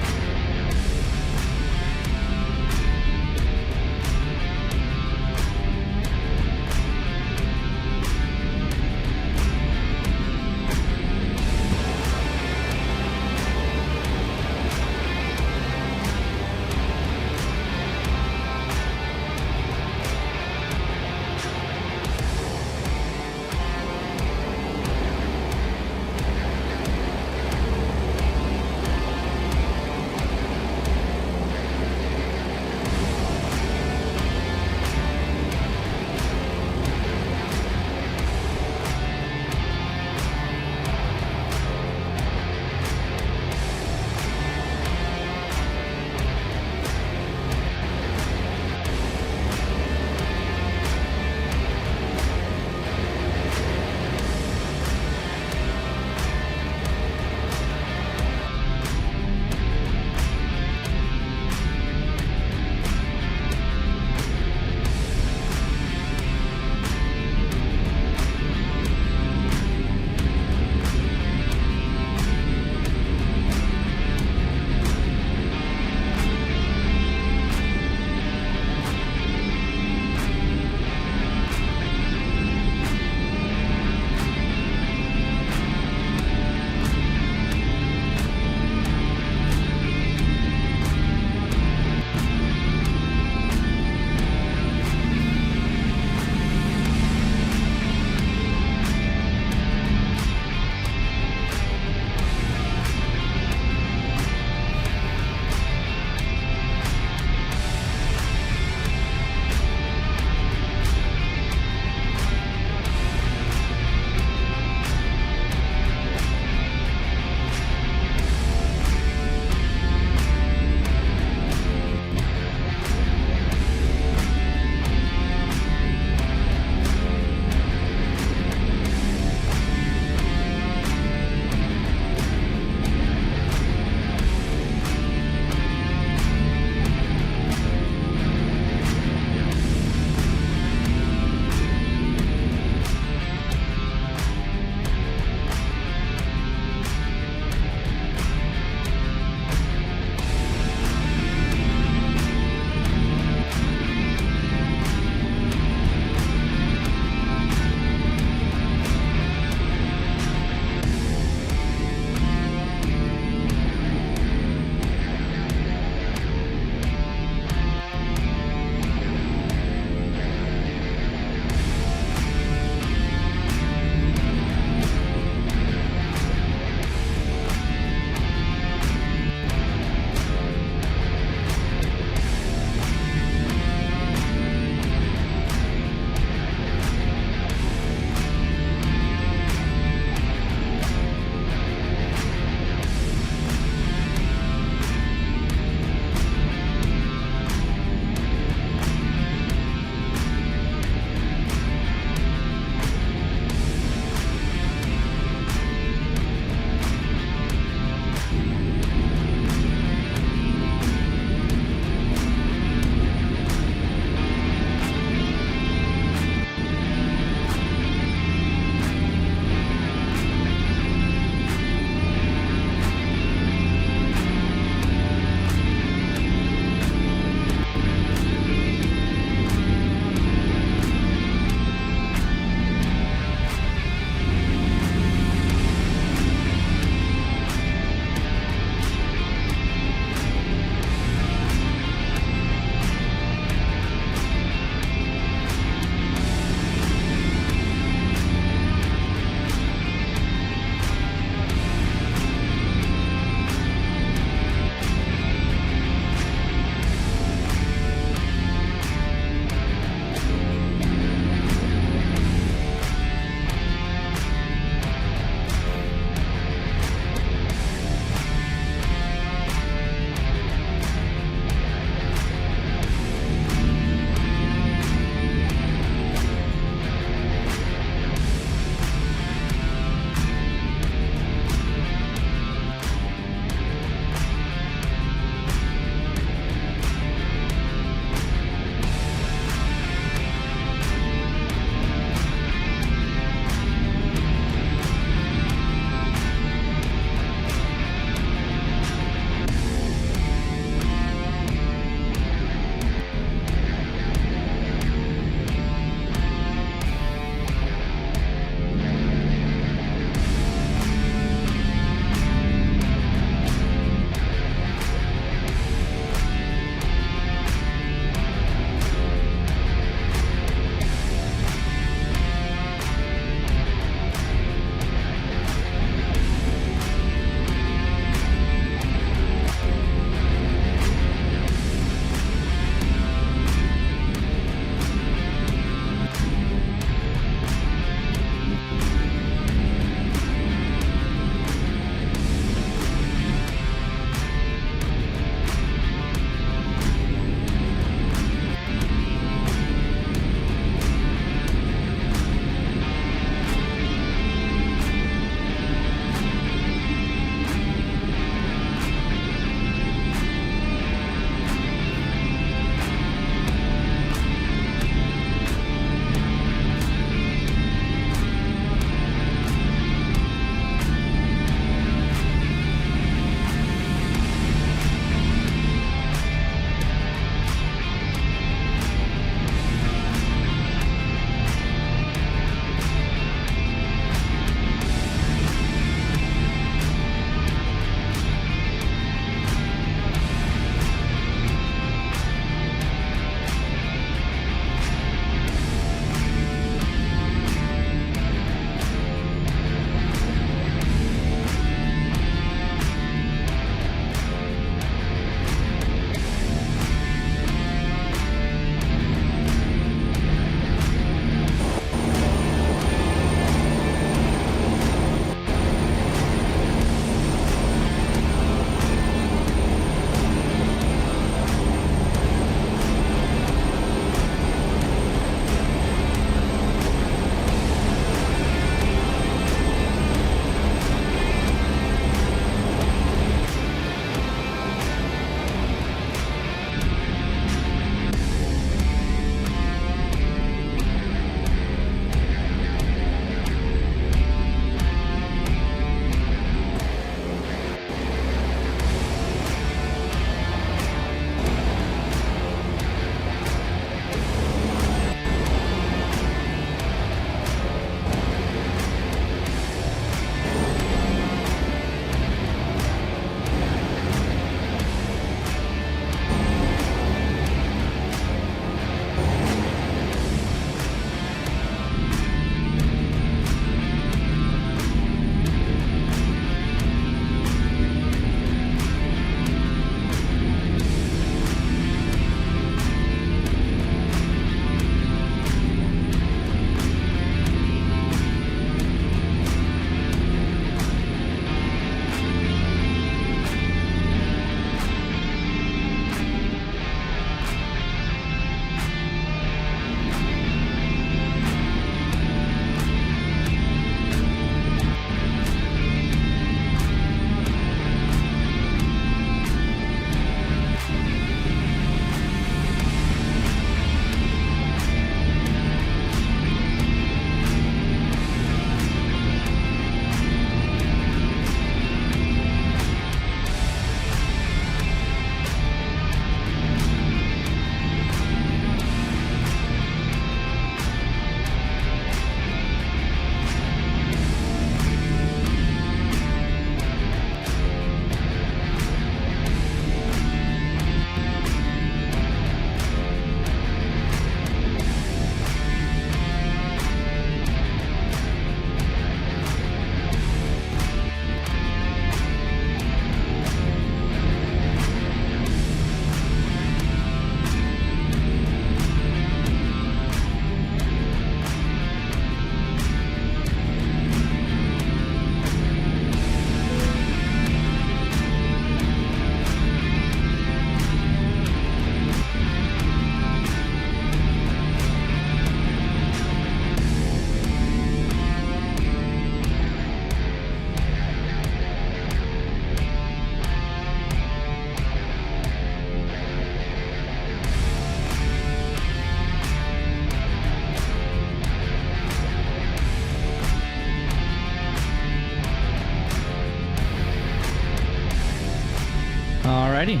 Alrighty.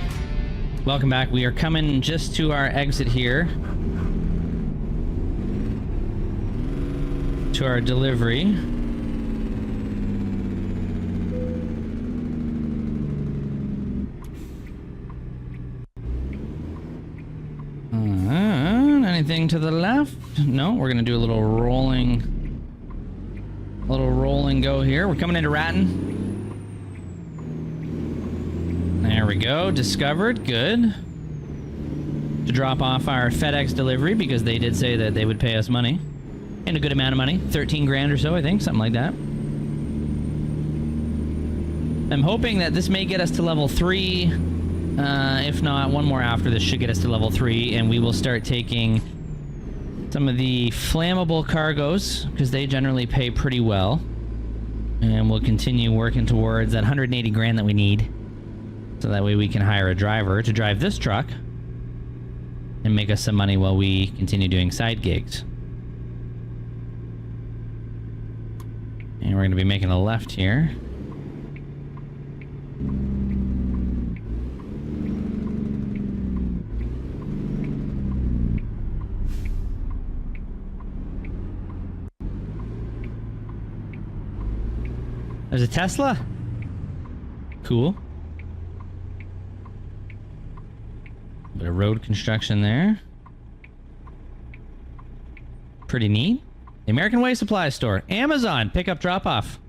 Welcome back. We are coming just to our exit here. To our delivery. Anything to the left? No, we're gonna do a little rolling go here. We're coming into Ratton. There we go. Discovered. Good. To drop off our FedEx delivery because they did say that they would pay us money. And a good amount of money. 13 grand or so, I think. Something like that. I'm hoping that this may get us to level 3. If not, one more after this should get us to level 3. And we will start taking some of the flammable cargoes because they generally pay pretty well. And we'll continue working towards that 180 grand that we need. So that way we can hire a driver to drive this truck and make us some money while we continue doing side gigs. And we're going to be making a left here. There's a Tesla? Cool. Bit of road construction there. Pretty neat. The American Way Supply Store. Amazon. Pickup drop off.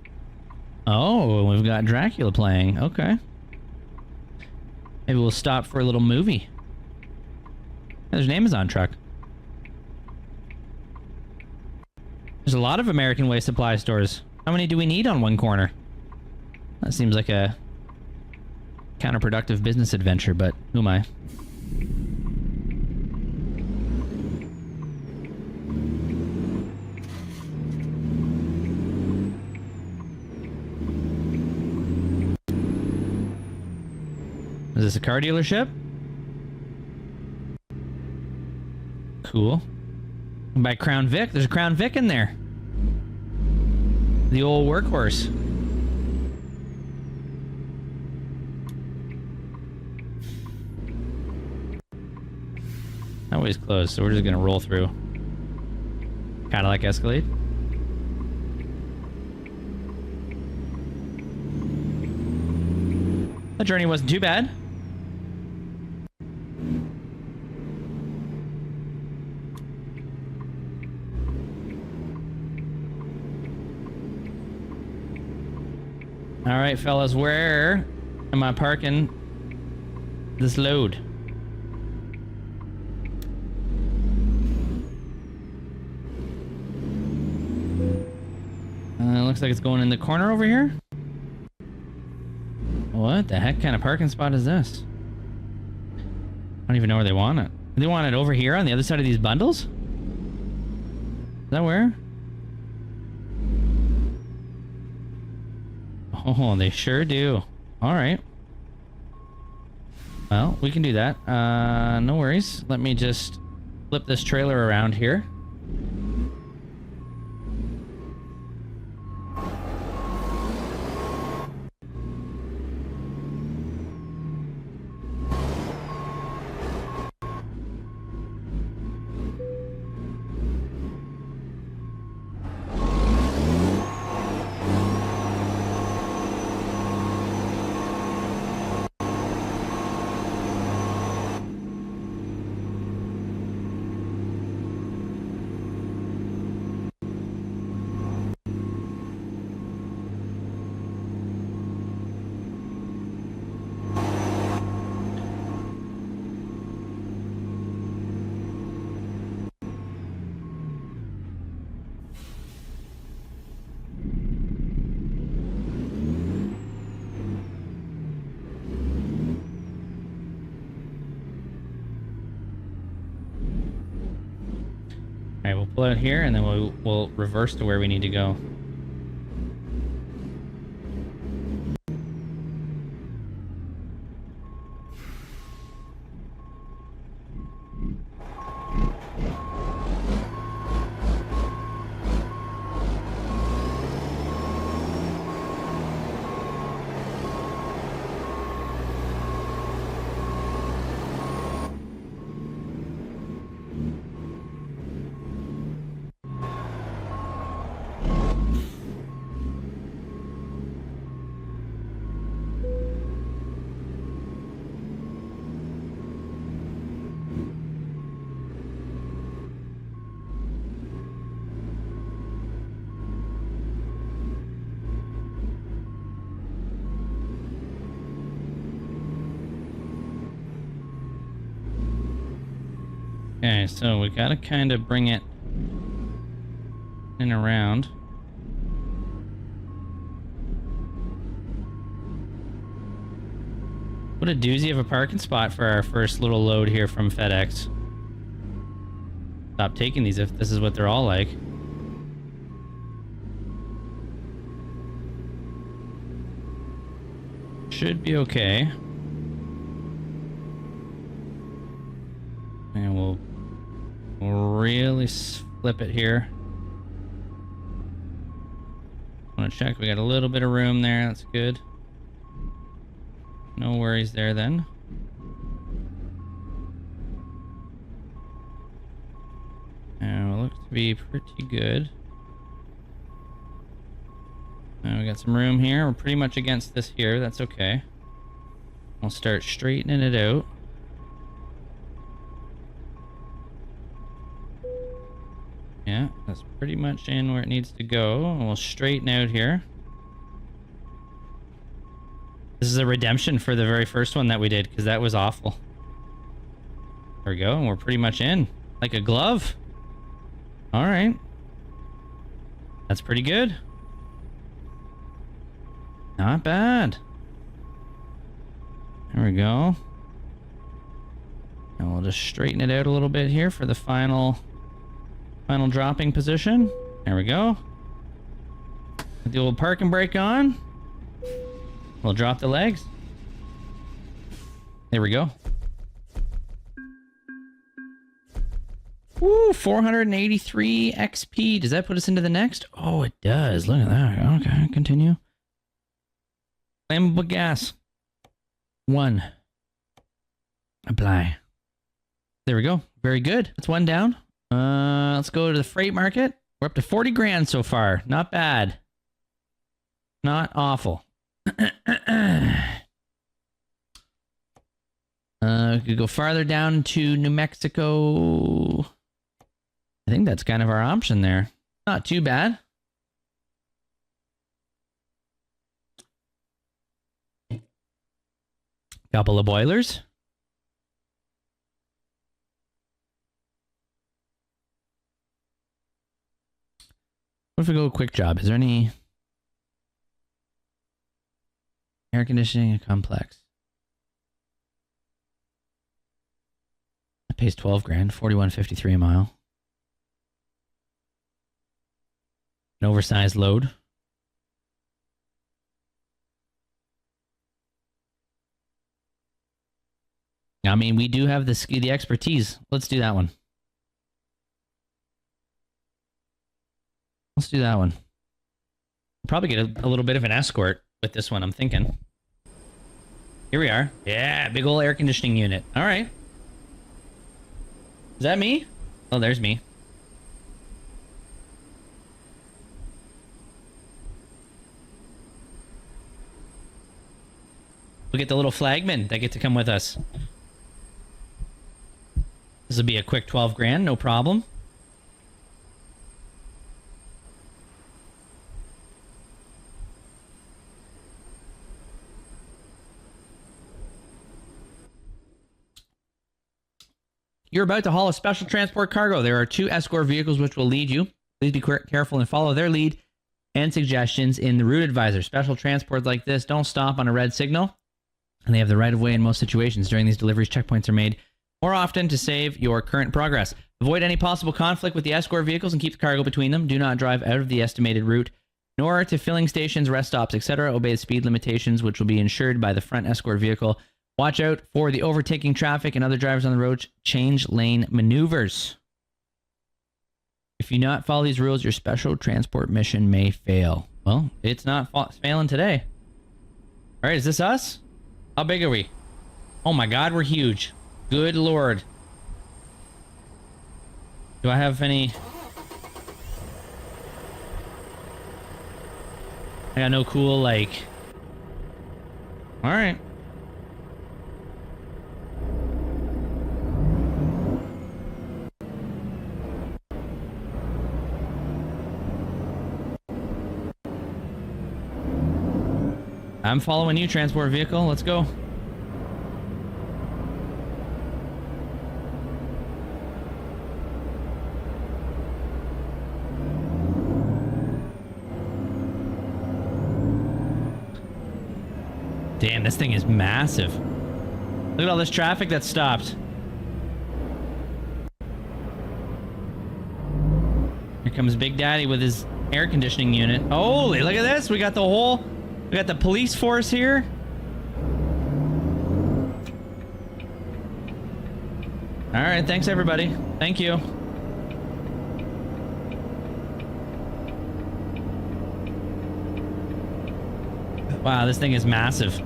Oh, we've got Dracula playing. Okay. Maybe we'll stop for a little movie. There's an Amazon truck. There's a lot of American Way Supply stores. How many do we need on one corner? That seems like a counterproductive business adventure, but who am I? Is this a car dealership? Cool. By Crown Vic. There's a Crown Vic in there. The old workhorse. Always closed, so we're just gonna roll through. Cadillac Escalade. That journey wasn't too bad. All right, fellas, where am I parking this load? Looks like it's going in the corner over here. What the heck kind of parking spot is this? I don't even know where they want it. They want it over here on the other side of these bundles? Is that where? Oh, they sure do. Alright. Well, we can do that. No worries. Let me just flip this trailer around here. Alright, we'll pull out here and then we'll reverse to where we need to go. Okay, so we gotta kind of bring it in and around. What a doozy of a parking spot for our first little load here from FedEx. Stop taking these if this is what they're all like. Should be okay. And we'll really flip it here. Want to check, we got a little bit of room there, that's good. No worries there then. And it looks to be pretty good. We got some room here. We're pretty much against this here. That's okay. We'll start straightening it out. Yeah, that's pretty much in where it needs to go. And we'll straighten out here. This is a redemption for the very first one that we did, because that was awful. There we go, and we're pretty much in. Like a glove. Alright. That's pretty good. Not bad. There we go. And we'll just straighten it out a little bit here for the final dropping position. There we go. Put the old parking brake on. We'll drop the legs. There we go. Woo, 483 XP. Does that put us into the next? Oh, it does. Look at that. Okay, continue. Flammable gas. 1. Apply. There we go. Very good. That's 1 down. Let's go to the freight market. We're up to 40 grand so far. Not bad. Not awful. We could go farther down to New Mexico. I think that's kind of our option there. Not too bad. Couple of boilers. What if we go a quick job? Is there any air conditioning complex? It pays 12 grand, 41.53 a mile. An oversized load. I mean, we do have the expertise. Let's do that one. Let's do that one. We'll probably get a little bit of an escort with this one, I'm thinking. Here we are. Yeah, big old air conditioning unit. All right. Is that me? Oh, there's me. We'll get the little flagmen that get to come with us. This will be a quick 12 grand, no problem. You're about to haul a special transport cargo. There are 2 escort vehicles which will lead you. Please be careful and follow their lead and suggestions in the route advisor. Special transports like this don't stop on a red signal, and they have the right of way in most situations. During these deliveries, checkpoints are made more often to save your current progress. Avoid any possible conflict with the escort vehicles and keep the cargo between them. Do not drive out of the estimated route, nor to filling stations, rest stops, etc. Obey the speed limitations, which will be ensured by the front escort vehicle. Watch out for the overtaking traffic and other drivers on the road. Change lane maneuvers. If you not follow these rules, your special transport mission may fail. Well, it's not failing today. All right, is this us? How big are we? Oh my God, we're huge. Good Lord. Do I have any... I got no cool, like... All right. I'm following you, transport vehicle. Let's go. Damn, this thing is massive. Look at all this traffic that stopped. Here comes Big Daddy with his air conditioning unit. Holy, look at this. We got the police force here. All right, thanks everybody. Thank you. Wow, this thing is massive.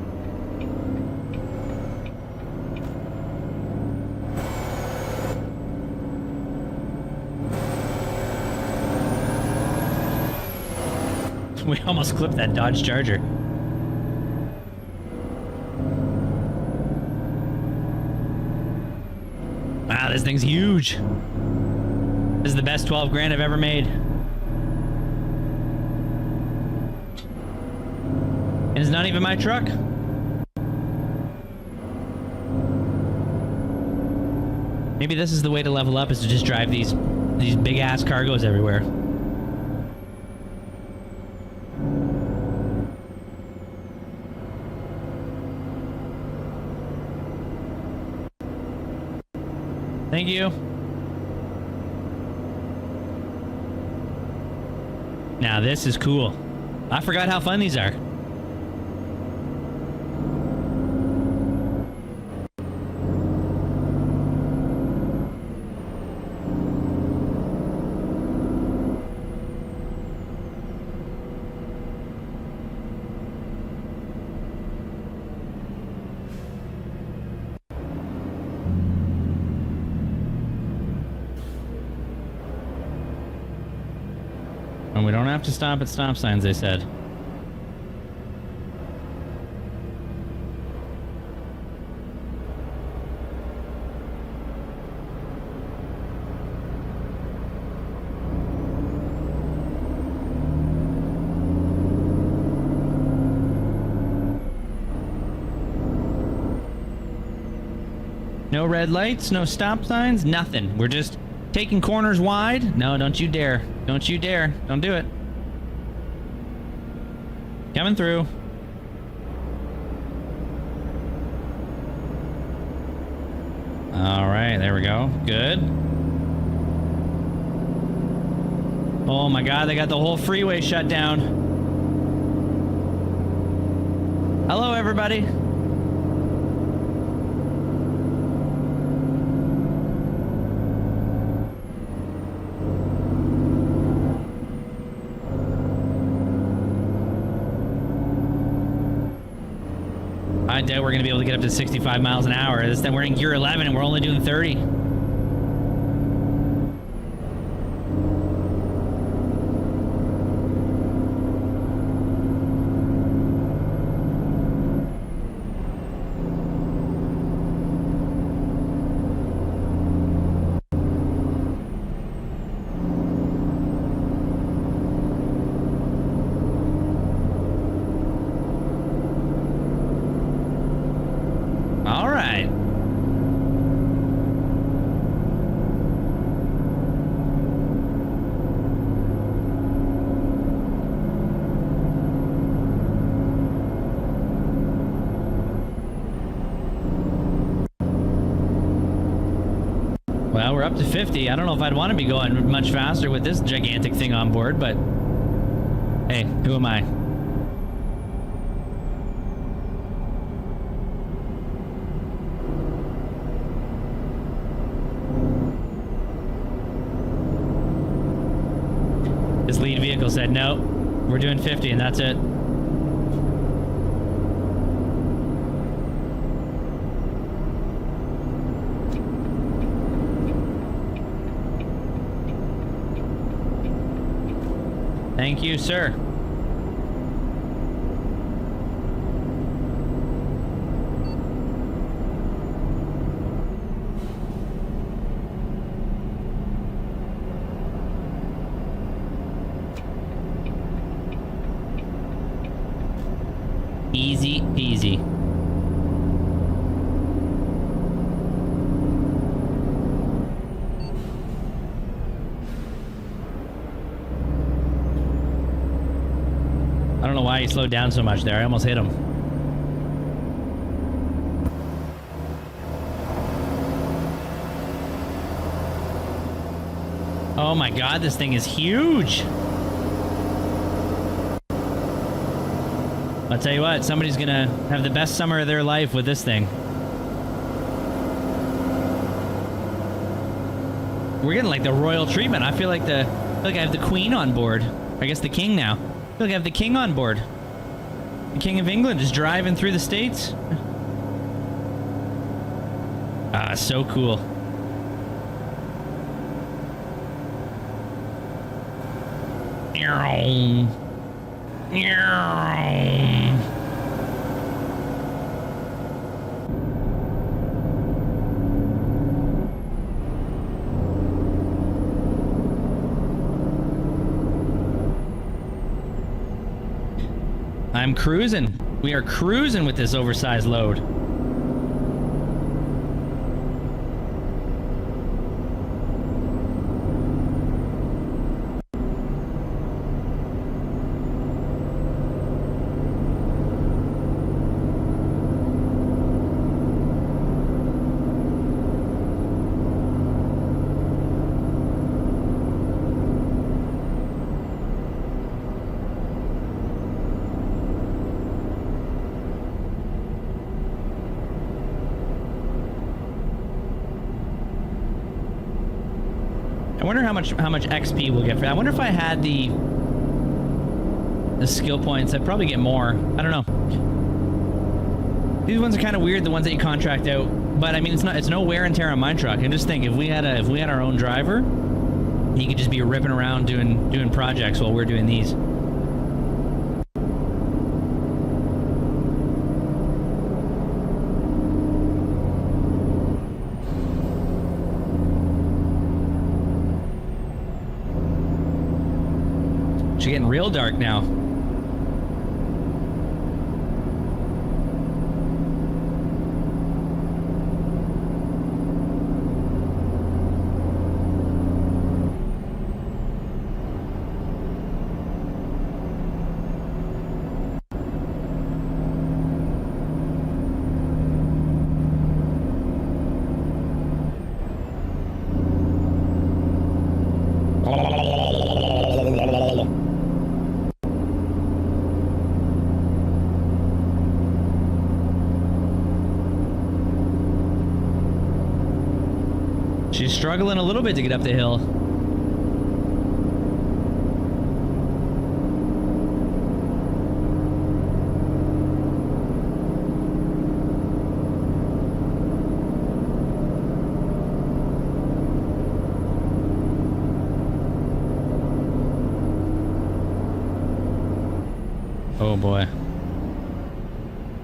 We almost clipped that Dodge Charger. Wow, this thing's huge. This is the best 12 grand I've ever made. And it's not even my truck. Maybe this is the way to level up, is to just drive these big ass cargos everywhere. Thank you. Now this is cool. I forgot how fun these are. And we don't have to stop at stop signs, they said. No red lights, no stop signs, nothing. We're just taking corners wide. No, don't you dare. Don't you dare. Don't do it. Coming through. All right, there we go. Good. Oh my God, they got the whole freeway shut down. Hello, everybody. I doubt we're going to be able to get up to 65 miles an hour. This time we're in gear 11 and we're only doing 30. All right. Well, we're up to 50. I don't know if I'd want to be going much faster with this gigantic thing on board, but hey, who am I? This lead vehicle said, no, we're doing 50 and that's it. Thank you, sir. Easy peasy. I don't know why he slowed down so much there. I almost hit him. Oh my god, this thing is huge. I'll tell you what, somebody's gonna have the best summer of their life with this thing. We're getting like the royal treatment. I feel like I have the Queen on board. I guess the King now. I feel like I have the King on board. The King of England just driving through the States. Ah, so cool. I'm cruising. We are cruising with this oversized load. I wonder how much XP we'll get for that. I wonder if I had the skill points, I'd probably get more. I don't know. These ones are kind of weird, the ones that you contract out. But I mean, it's no wear and tear on my truck. And just think, if we had our own driver, he could just be ripping around doing projects while we're doing these. It's getting real dark now. She's struggling a little bit to get up the hill. Oh boy.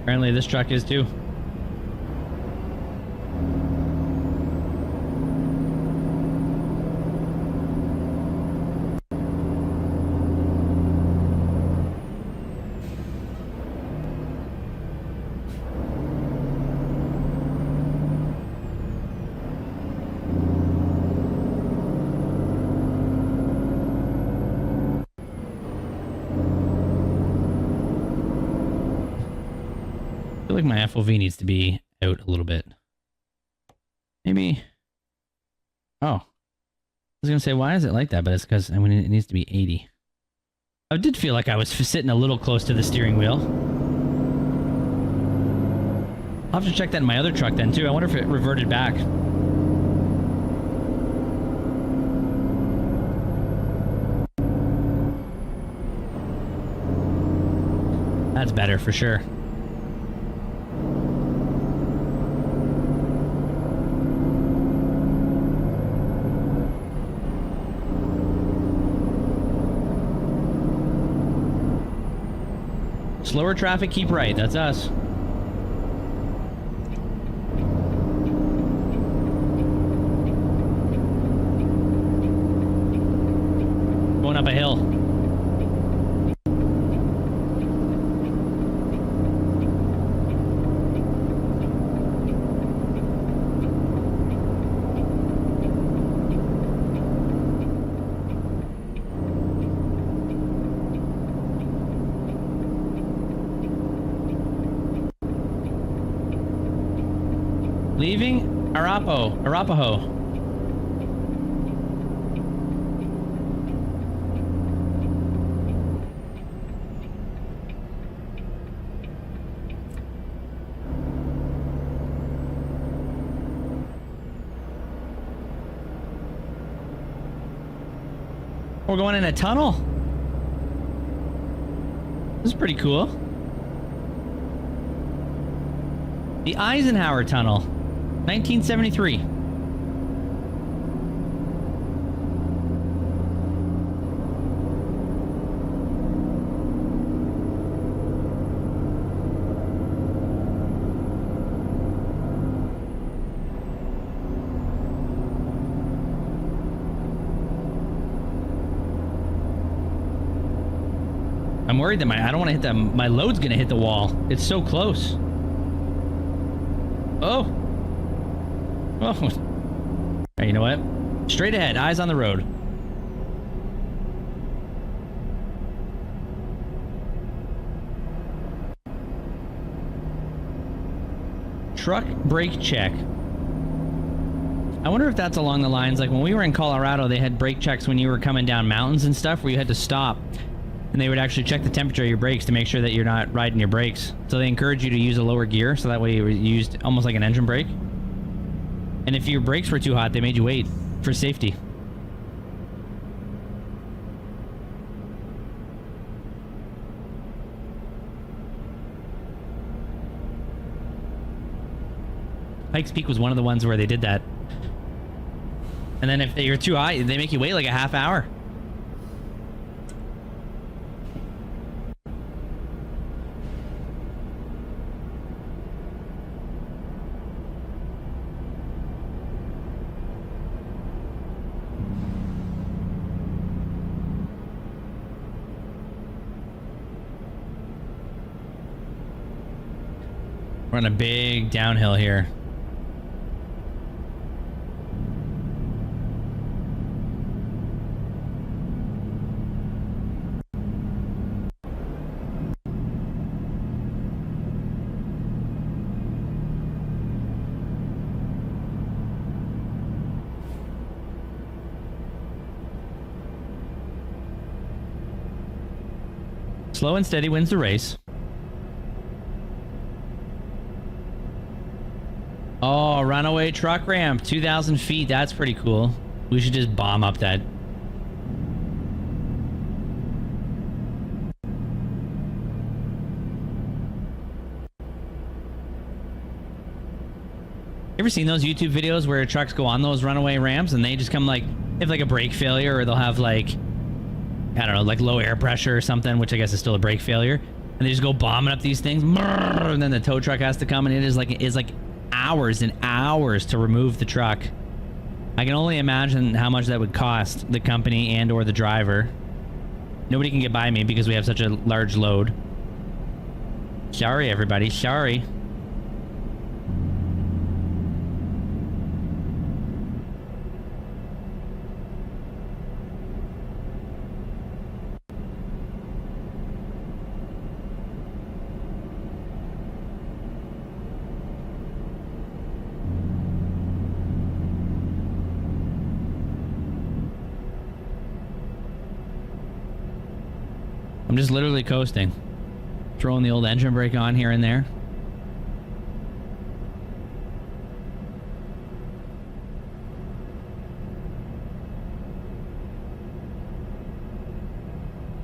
Apparently this truck is too. I feel like my FOV needs to be out a little bit. Maybe. Oh. I was going to say, why is it like that? But it's because it needs to be 80. I did feel like I was sitting a little close to the steering wheel. I'll have to check that in my other truck then, too. I wonder if it reverted back. That's better for sure. Slower traffic, keep right. That's us. Going up a hill. Leaving Arapahoe. we're going in a tunnel. This is pretty cool. The Eisenhower Tunnel, 1973. I'm worried that I don't want to hit my load's gonna hit the wall. It's so close. Oh. Oh. Hey, you know what? Straight ahead, eyes on the road. Truck brake check. I wonder if that's along the lines, like when we were in Colorado, they had brake checks when you were coming down mountains and stuff where you had to stop. And they would actually check the temperature of your brakes to make sure that you're not riding your brakes. So they encourage you to use a lower gear, so that way you used almost like an engine brake. And if your brakes were too hot, they made you wait for safety. Pikes Peak was one of the ones where they did that. And then if you're too high, they make you wait like a half hour. We're on a big downhill here. Slow and steady wins the race. Oh, runaway truck ramp, 2,000 feet. That's pretty cool. We should just bomb up that. Ever seen those YouTube videos where trucks go on those runaway ramps and they just come like, they have like a brake failure, or they'll have like, I don't know, like low air pressure or something, which I guess is still a brake failure. And they just go bombing up these things, and then the tow truck has to come, and it is like hours and hours to remove the truck. I can only imagine how much that would cost the company and or the driver. Nobody can get by me because we have such a large load. Sorry, everybody. Sorry. I'm just literally coasting. Throwing the old engine brake on here and there.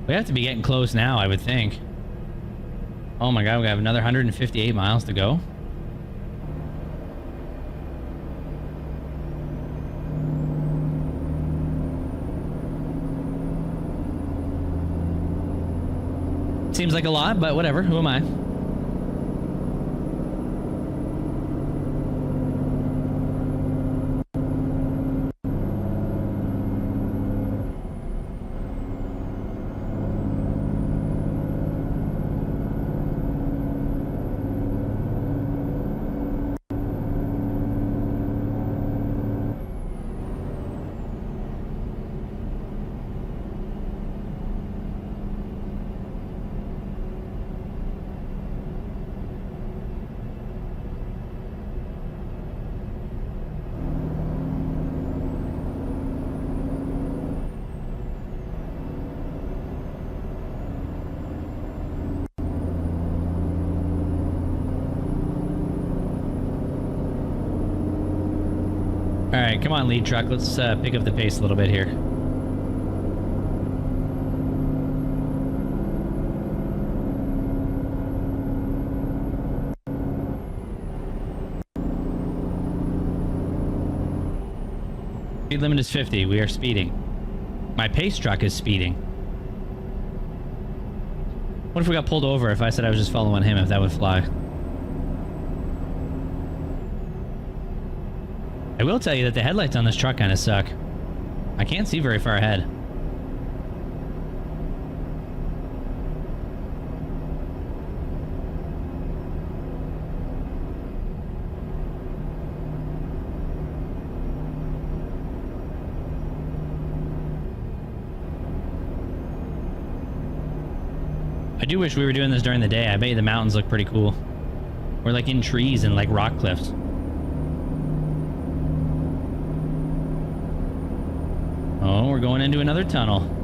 We have to be getting close now, I would think. Oh my god, we have another 158 miles to go. Seems like a lot, but whatever. Who am I? All right, come on, lead truck. Let's pick up the pace a little bit here. Speed limit is 50. We are speeding. My pace truck is speeding. What if we got pulled over if I said I was just following him, if that would fly? I will tell you that the headlights on this truck kind of suck. I can't see very far ahead. I do wish we were doing this during the day. I bet you the mountains look pretty cool. We're like in trees and like rock cliffs. Oh, we're going into another tunnel.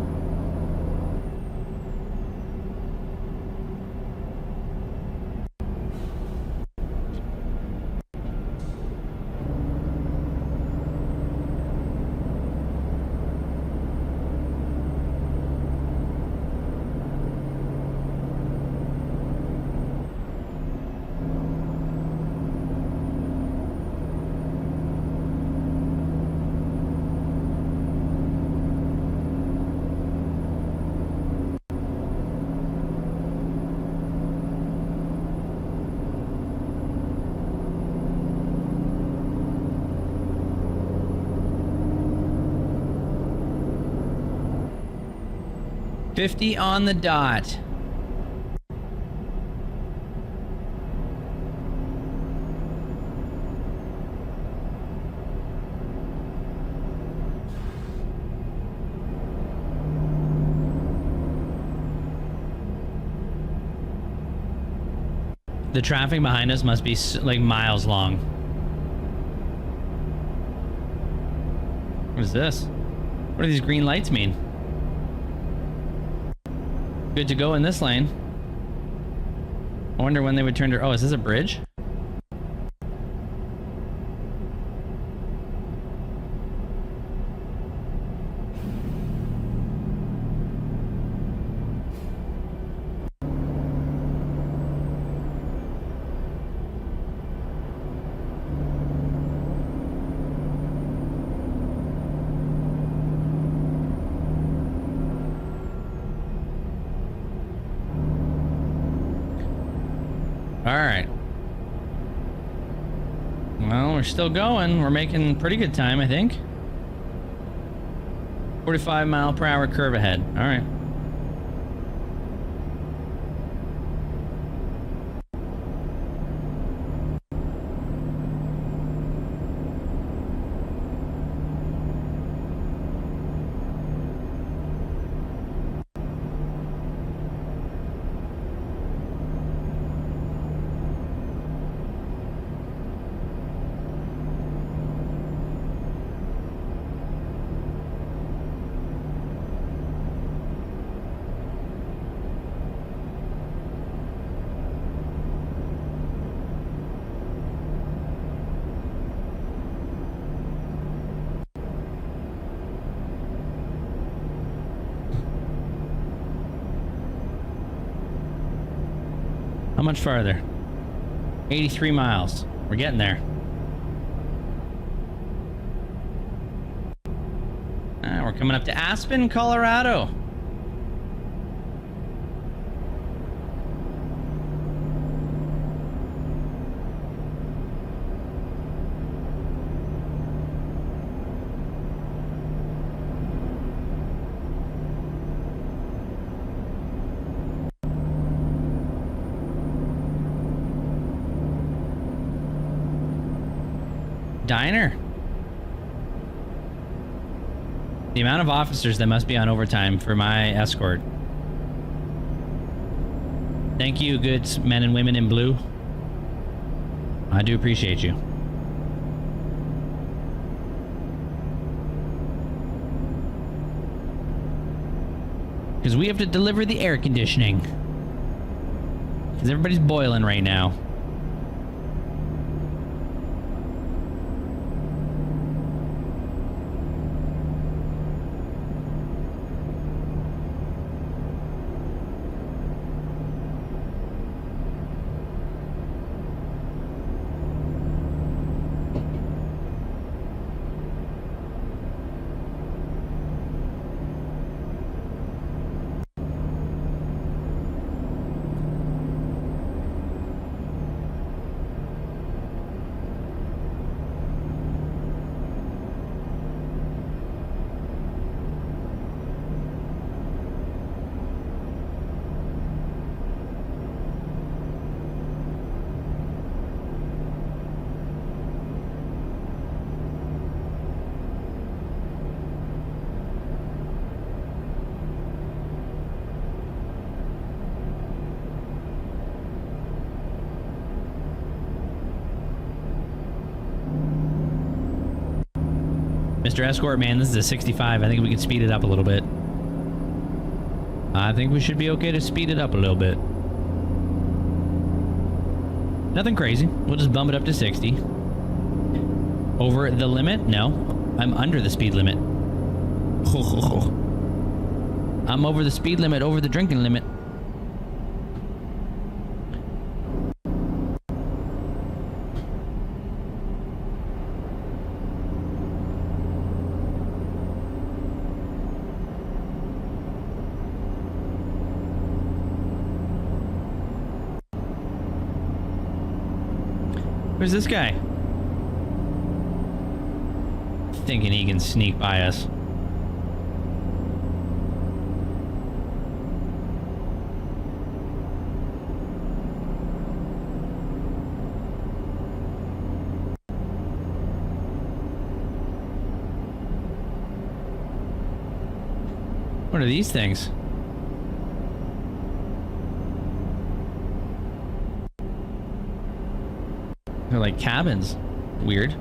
$50 on the dot. The traffic behind us must be like miles long. What is this? What do these green lights mean? Good to go in this lane. I wonder when they would turn to... Oh, is this a bridge? Alright. Well, we're still going. We're making pretty good time, I think. 45 mile per hour curve ahead. Alright. How much farther? 83 miles. We're getting there. We're coming up to Aspen, Colorado. Diner. The amount of officers that must be on overtime for my escort. Thank you, good men and women in blue. I do appreciate you. Because we have to deliver the air conditioning. Because everybody's boiling right now. Mr. Escort Man, this is a 65. I think we could speed it up a little bit. I think we should be okay to speed it up a little bit. Nothing crazy. We'll just bump it up to 60. Over the limit? No. I'm under the speed limit. I'm over the speed limit, over the drinking limit. Where's this guy? Thinking he can sneak by us. What are these things? They're like cabins. Weird.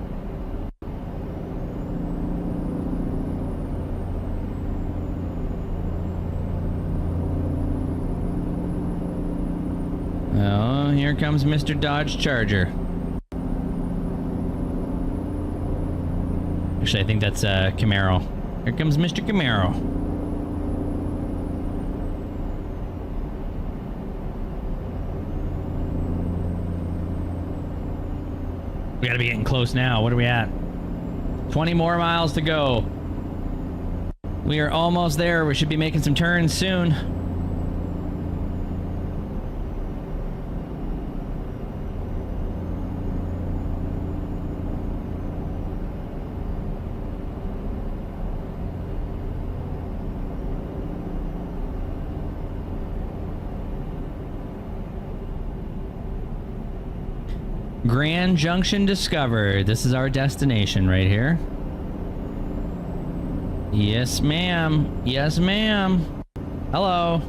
Oh, here comes Mr. Dodge Charger. Actually, I think that's a Camaro. Here comes Mr. Camaro. We gotta be getting close now. What are we at? 20 more miles to go. We are almost there. We should be making some turns soon. Grand Junction discovered. This is our destination right here. Yes, ma'am. Yes, ma'am. Hello.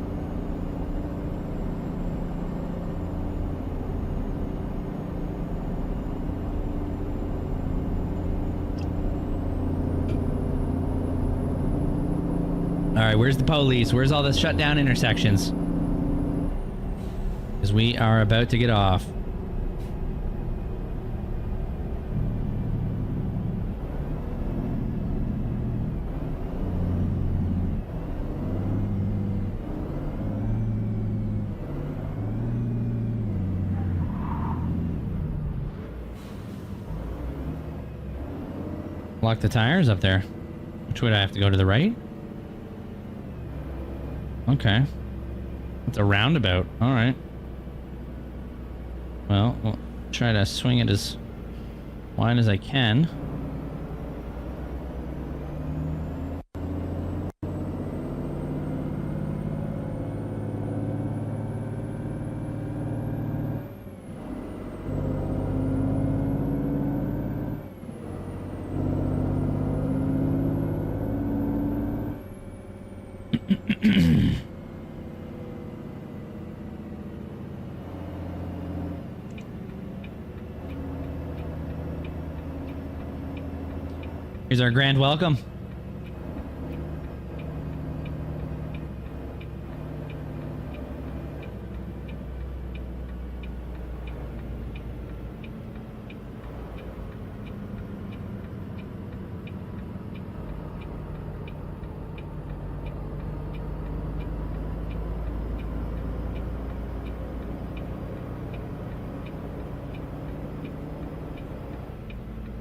All right, where's the police? Where's all the shut down intersections? Because we are about to get off. Lock the tires up there. Which way do I have to go? To the right? Okay. It's a roundabout. Alright. Well, we'll try to swing it as wide as I can. Here's our grand welcome.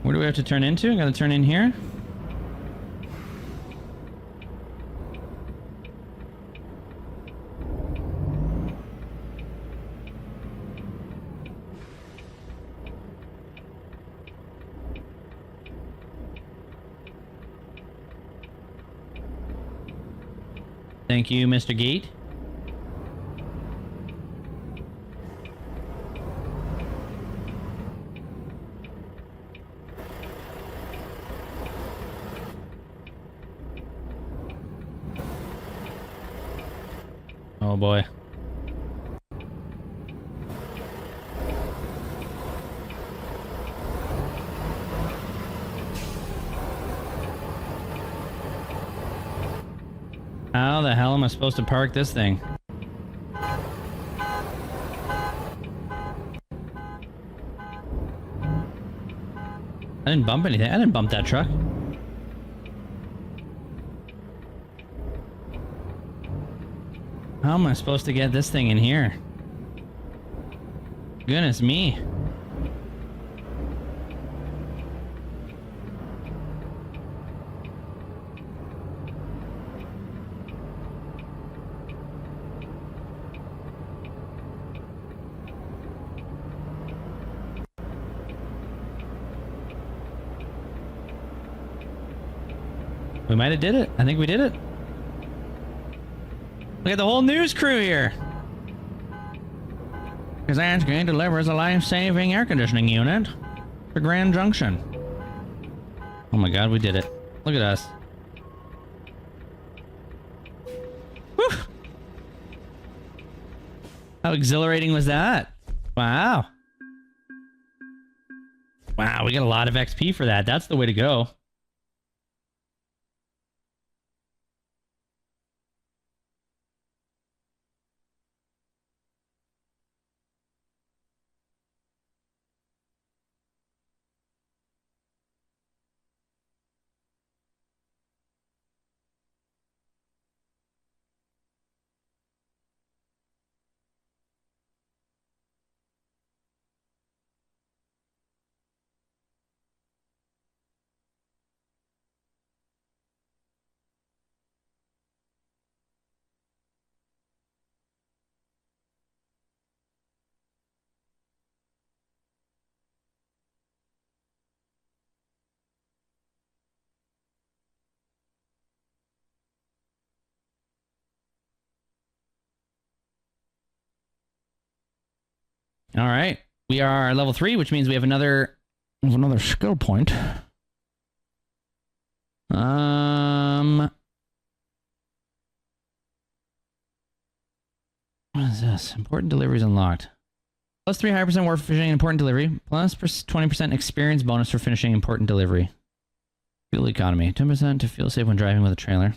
Where do we have to turn into? I gotta turn in here. Thank you, Mr. Gate. Oh boy. hell am I supposed to park this thing? I didn't bump anything. I didn't bump that truck. How am I supposed to get this thing in here? Goodness me. We might have did it. I think we did it. Look at the whole news crew here. Kazansky delivers a life-saving air conditioning unit to Grand Junction. Oh my god, we did it. Look at us. Whew. How exhilarating was that? Wow. Wow, we got a lot of XP for that. That's the way to go. All right. We are level 3, which means we have another skill point. What is this? Important deliveries unlocked. Plus 3 higher percent work for finishing important delivery. Plus 20% experience bonus for finishing important delivery. Fuel economy. 10% to feel safe when driving with a trailer.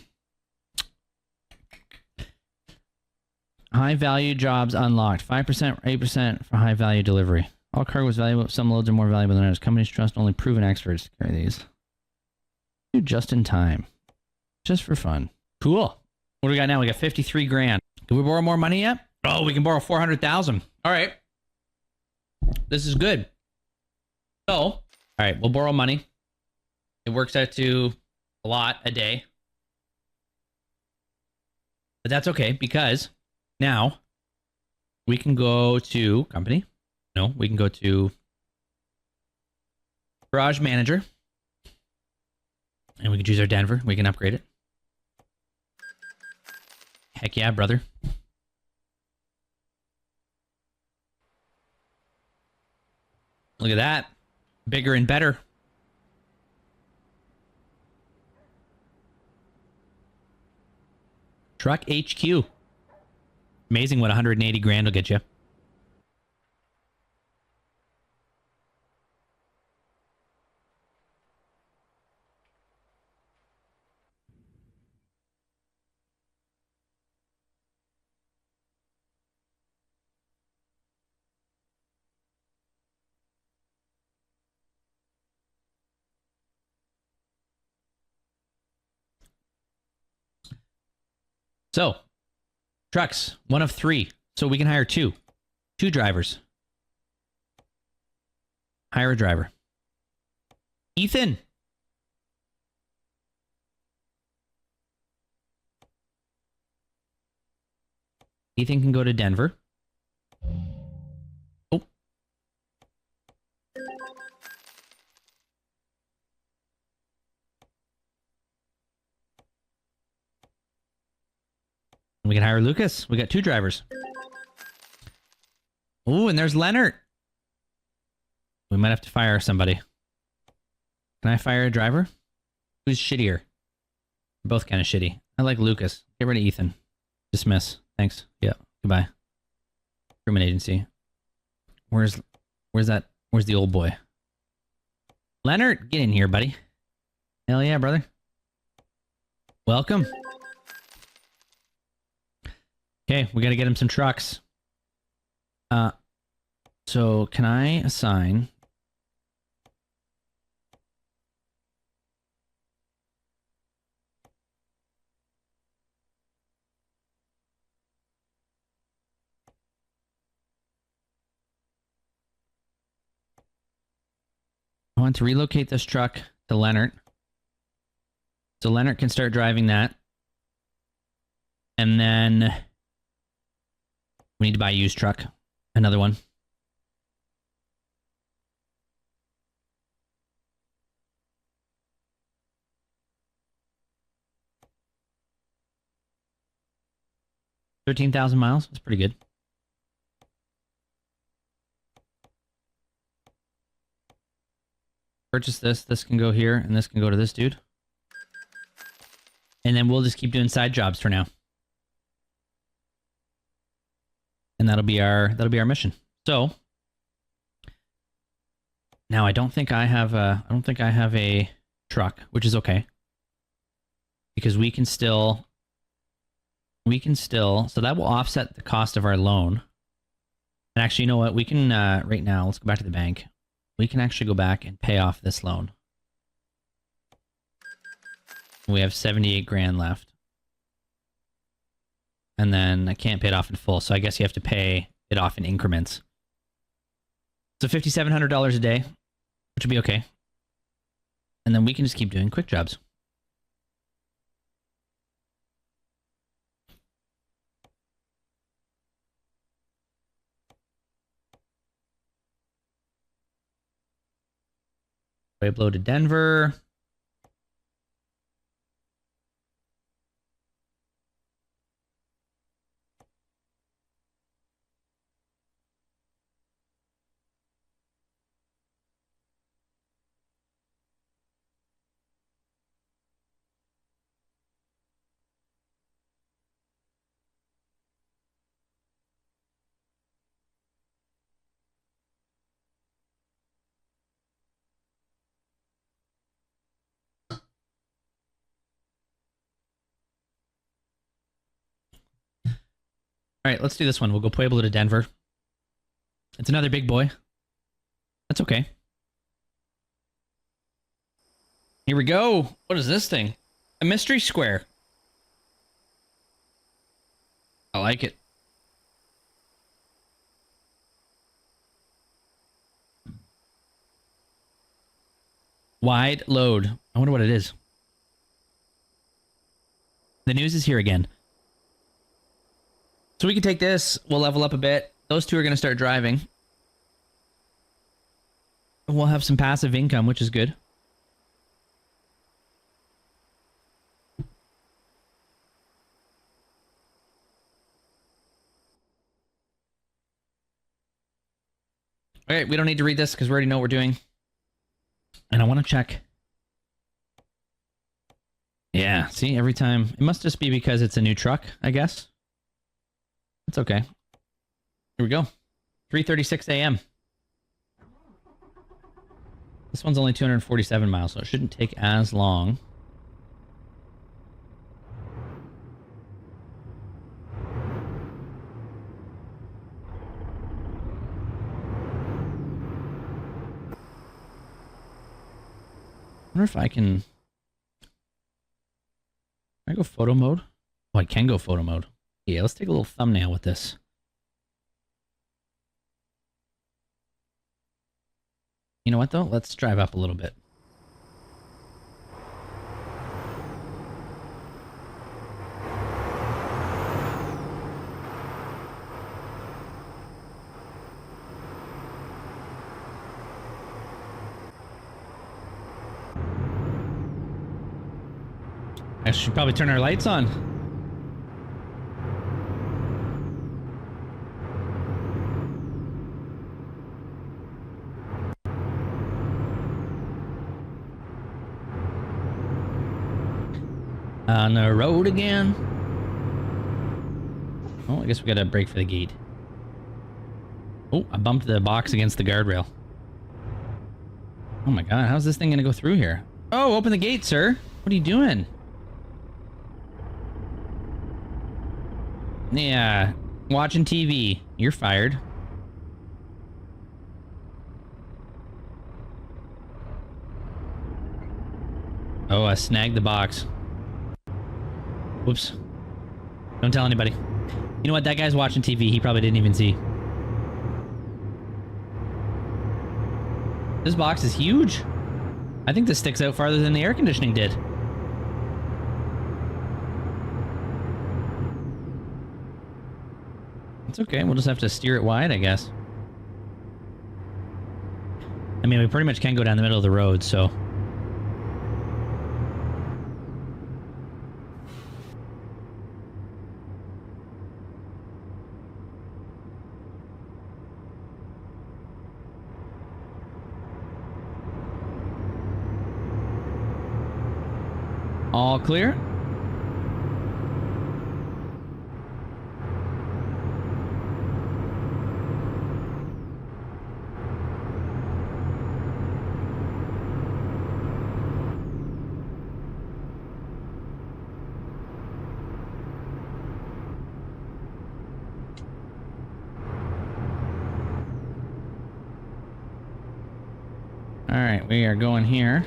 High value jobs unlocked. 5% or 8% for high value delivery. All cargo is valuable. Some loads are more valuable than others. Companies trust only proven experts to carry these. Do just in time. Just for fun. Cool. What do we got now? We got 53 grand. Can we borrow more money yet? Oh, we can borrow 400,000. All right. This is good. So, all right, we'll borrow money. It works out to a lot a day. But that's okay because now we can go to company. No, we can go to garage manager. And we can choose our Denver. We can upgrade it. Heck yeah, brother. Look at that. Bigger and better. Truck HQ. Amazing what 180 grand will get you. So, trucks, 1 of 3. So we can hire 2 drivers. Hire a driver. Ethan. Ethan can go to Denver. Oh. We can hire Lucas. We got 2 drivers. Oh, and there's Leonard. We might have to fire somebody. Can I fire a driver? Who's shittier? Both kind of shitty. I like Lucas. Get rid of Ethan. Dismiss. Thanks. Yeah. Goodbye. Recruitment agency. Where's that? Where's the old boy? Leonard, get in here, buddy. Hell yeah, brother. Welcome. Okay, we got to get him some trucks. So can I assign? I want to relocate this truck to Leonard. So Leonard can start driving that. And then we need to buy a used truck. Another one. $13,000 miles. That's pretty good. Purchase this. This can go here, and this can go to this dude. And then we'll just keep doing side jobs for now. And that'll be our mission. So now I don't think I have a truck, which is okay. Because we can still so that will offset the cost of our loan. And actually, you know what? We can right now, let's go back to the bank. We can actually go back and pay off this loan. We have 78 grand left. And then I can't pay it off in full, so I guess you have to pay it off in increments. So $5,700 a day, which would be okay. And then we can just keep doing quick jobs. Pueblo to Denver. All right, let's do this one. We'll go Pueblo to Denver. It's another big boy. That's okay. Here we go. What is this thing? A mystery square. I like it. Wide load. I wonder what it is. The news is here again. So we can take this. We'll level up a bit. Those two are going to start driving. We'll have some passive income, which is good. Okay, we don't need to read this because we already know what we're doing. And I want to check. Yeah, see, every time. It must just be because it's a new truck, I guess. It's okay. Here we go. 3:36 a.m. This one's only 247 miles, so it shouldn't take as long. I wonder if I can... Can I go photo mode? Oh, I can go photo mode. Yeah, let's take a little thumbnail with this. You know what, though? Let's drive up a little bit. I should probably turn our lights on. On the road again. Oh, I guess we gotta brake for the gate. Oh, I bumped the box against the guardrail. Oh my god, how's this thing gonna go through here? Oh, open the gate, sir. What are you doing? Yeah, watching TV. You're fired. Oh, I snagged the box. Whoops. Don't tell anybody. You know what? That guy's watching TV. He probably didn't even see. This box is huge. I think this sticks out farther than the air conditioning did. It's okay. We'll just have to steer it wide, I guess. I mean, we pretty much can go down the middle of the road, so... All clear? All right, we are going here.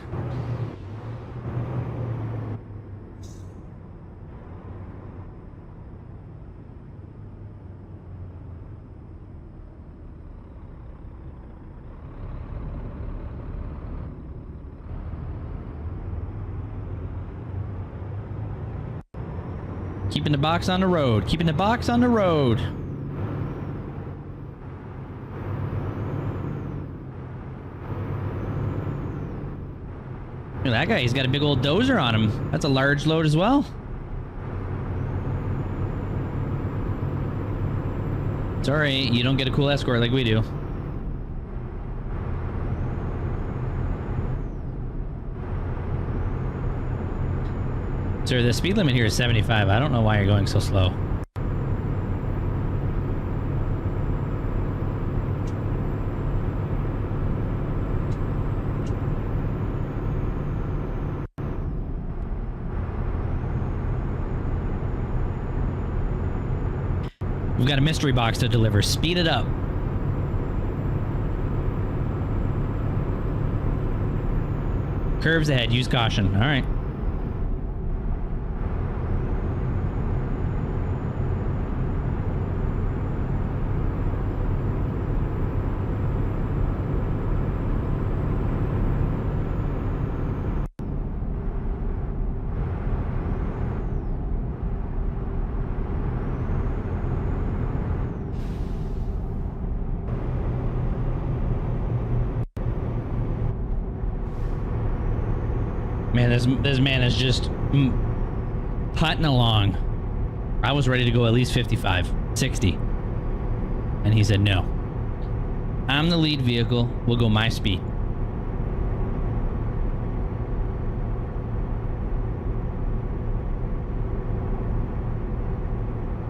Keeping the box on the road. Keeping the box on the road. Look at that guy. He's got a big old dozer on him. That's a large load as well. Sorry, you don't get a cool escort like we do. Sir, the speed limit here is 75. I don't know why you're going so slow. We've got a mystery box to deliver. Speed it up. Curves ahead. Use caution. All right. Man, this man is just putting along. I was ready to go at least 55, 60. And he said, no. I'm the lead vehicle. We'll go my speed.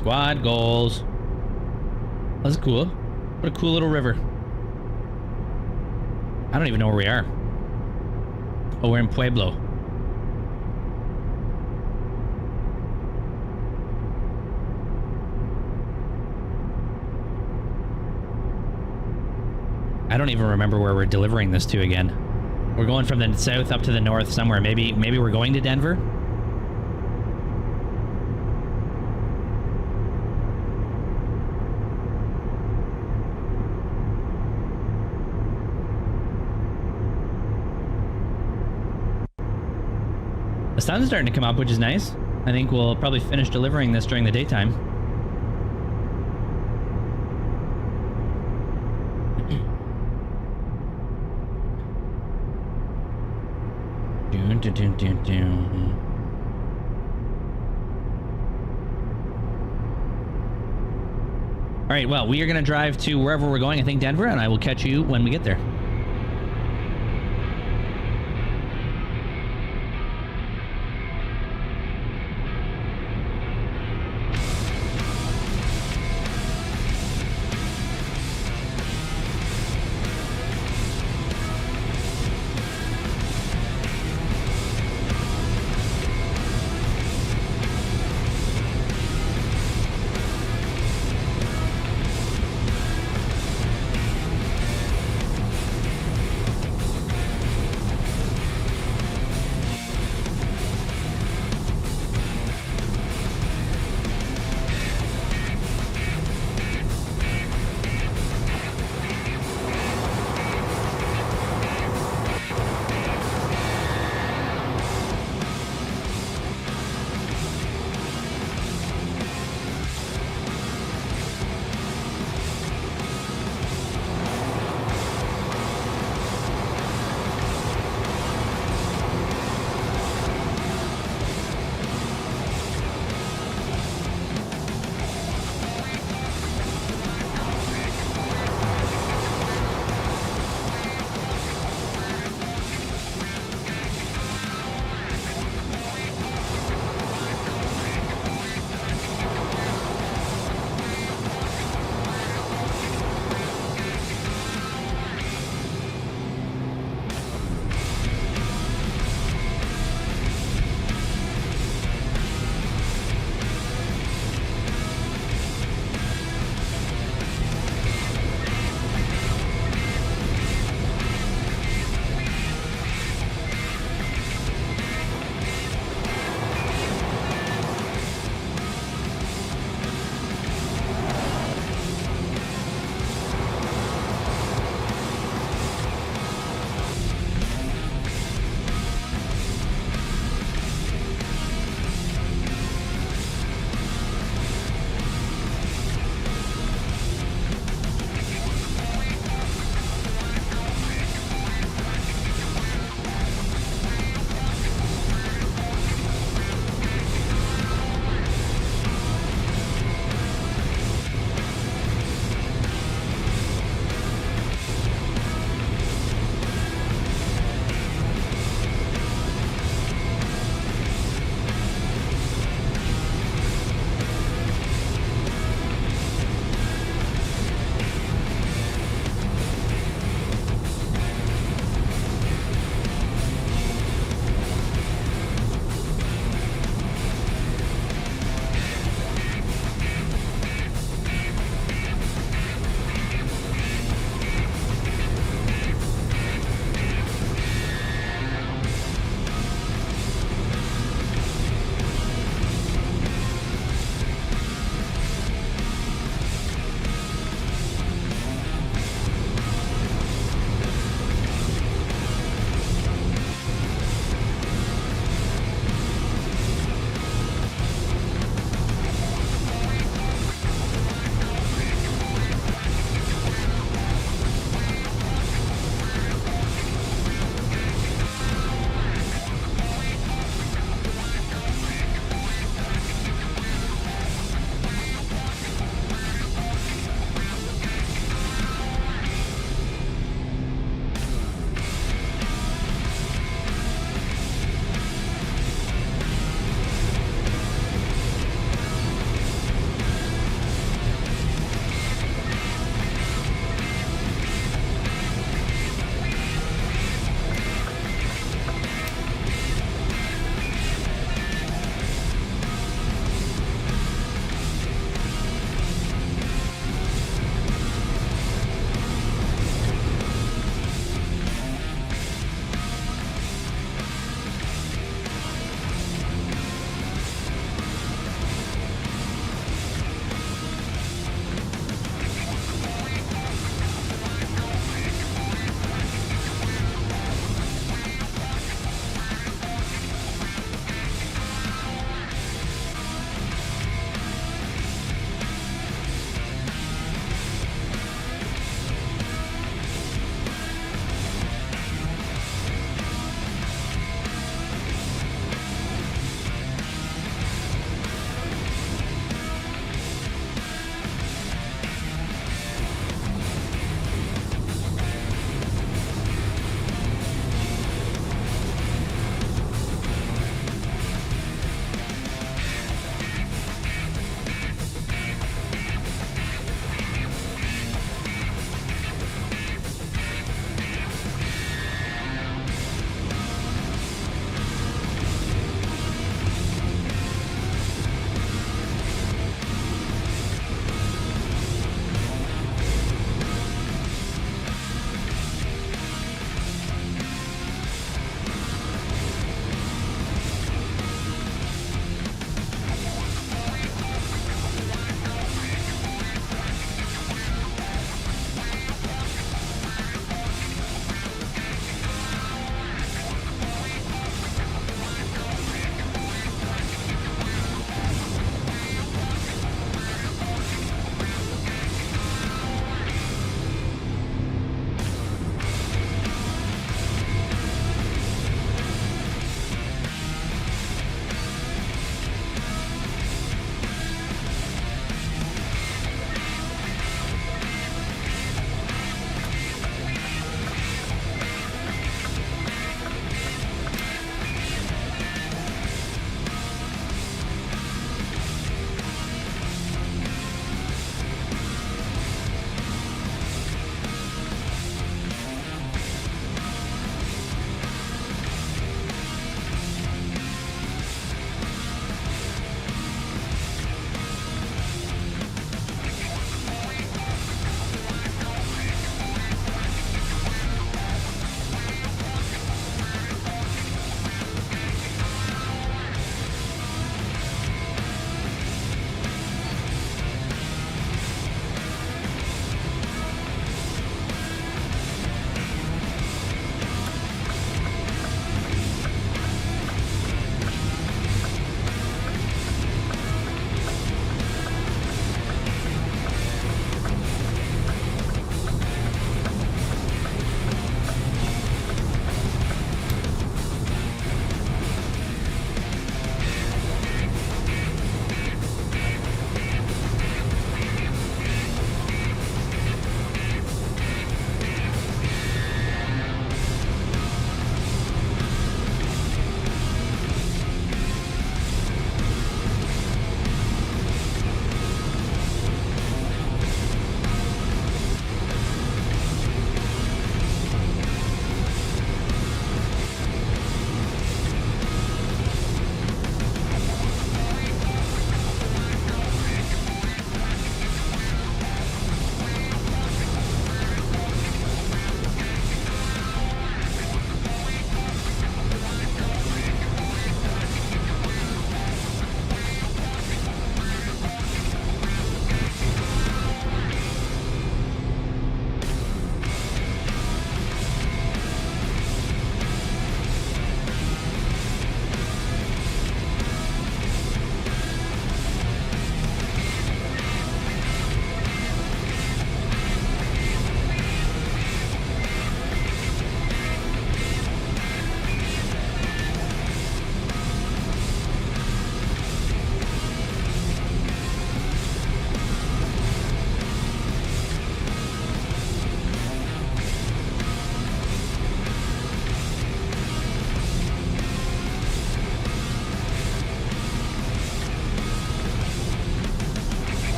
Squad goals. That's cool. What a cool little river. I don't even know where we are. Oh, we're in Pueblo. I don't even remember where we're delivering this to again. We're going from the south up to the north somewhere. Maybe we're going to Denver? The sun's starting to come up, which is nice. I think we'll probably finish delivering this during the daytime. All right, well, we are going to drive to wherever we're going, I think Denver, and I will catch you when we get there.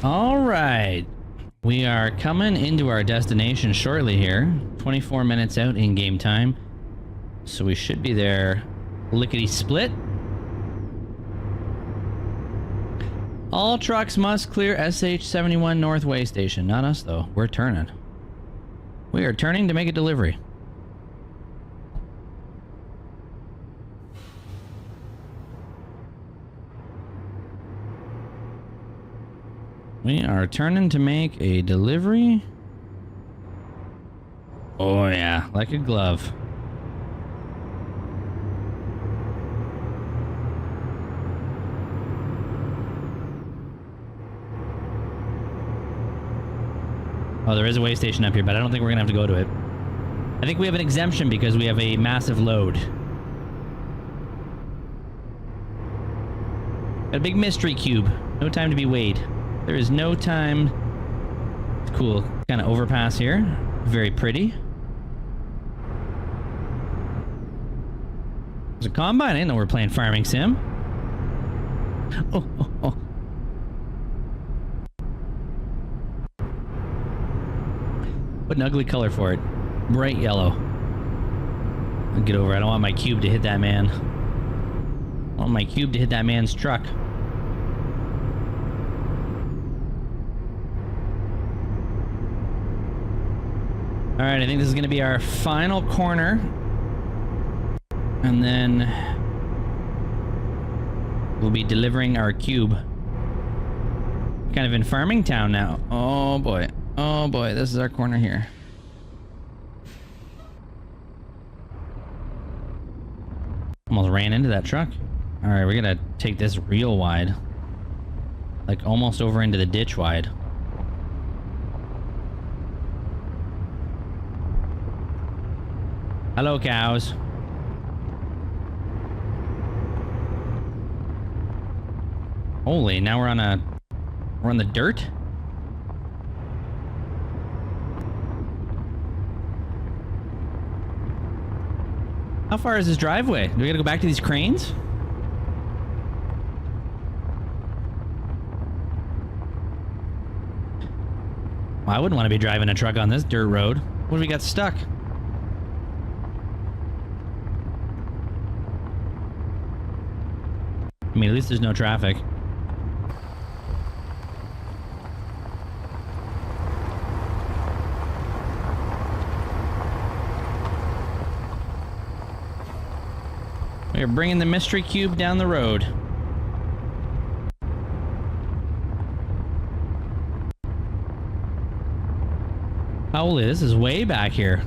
All right. We are coming into our destination shortly here. 24 minutes out in game time. So we should be there lickety-split. All trucks must clear SH-71 North Way Station. Not us, though. We're turning. We are turning to make a delivery. We are turning to make a delivery. Oh yeah, like a glove. Oh, there is a way station up here, but I don't think we're gonna have to go to it. I think we have an exemption because we have a massive load. Got a big mystery cube. No time to be weighed. There is no time. It's cool. Kind of overpass here. Very pretty. There's a combine. I didn't know we were playing Farming Sim. Oh, oh, oh. What an ugly color for it. Bright yellow. I'll get over. I don't want my cube to hit that man. I want my cube to hit that man's truck. Alright, I think this is going to be our final corner. And then we'll be delivering our cube. Kind of in farming town now. Oh boy. Oh boy, this is our corner here. Almost ran into that truck. Alright, we're gonna take this real wide. Like almost over into the ditch wide. Hello, cows. Holy, now we're on the dirt? How far is this driveway? Do we gotta go back to these cranes? Well, I wouldn't want to be driving a truck on this dirt road. What if we got stuck? I mean, at least there's no traffic. We're bringing the mystery cube down the road. Holy, this is way back here.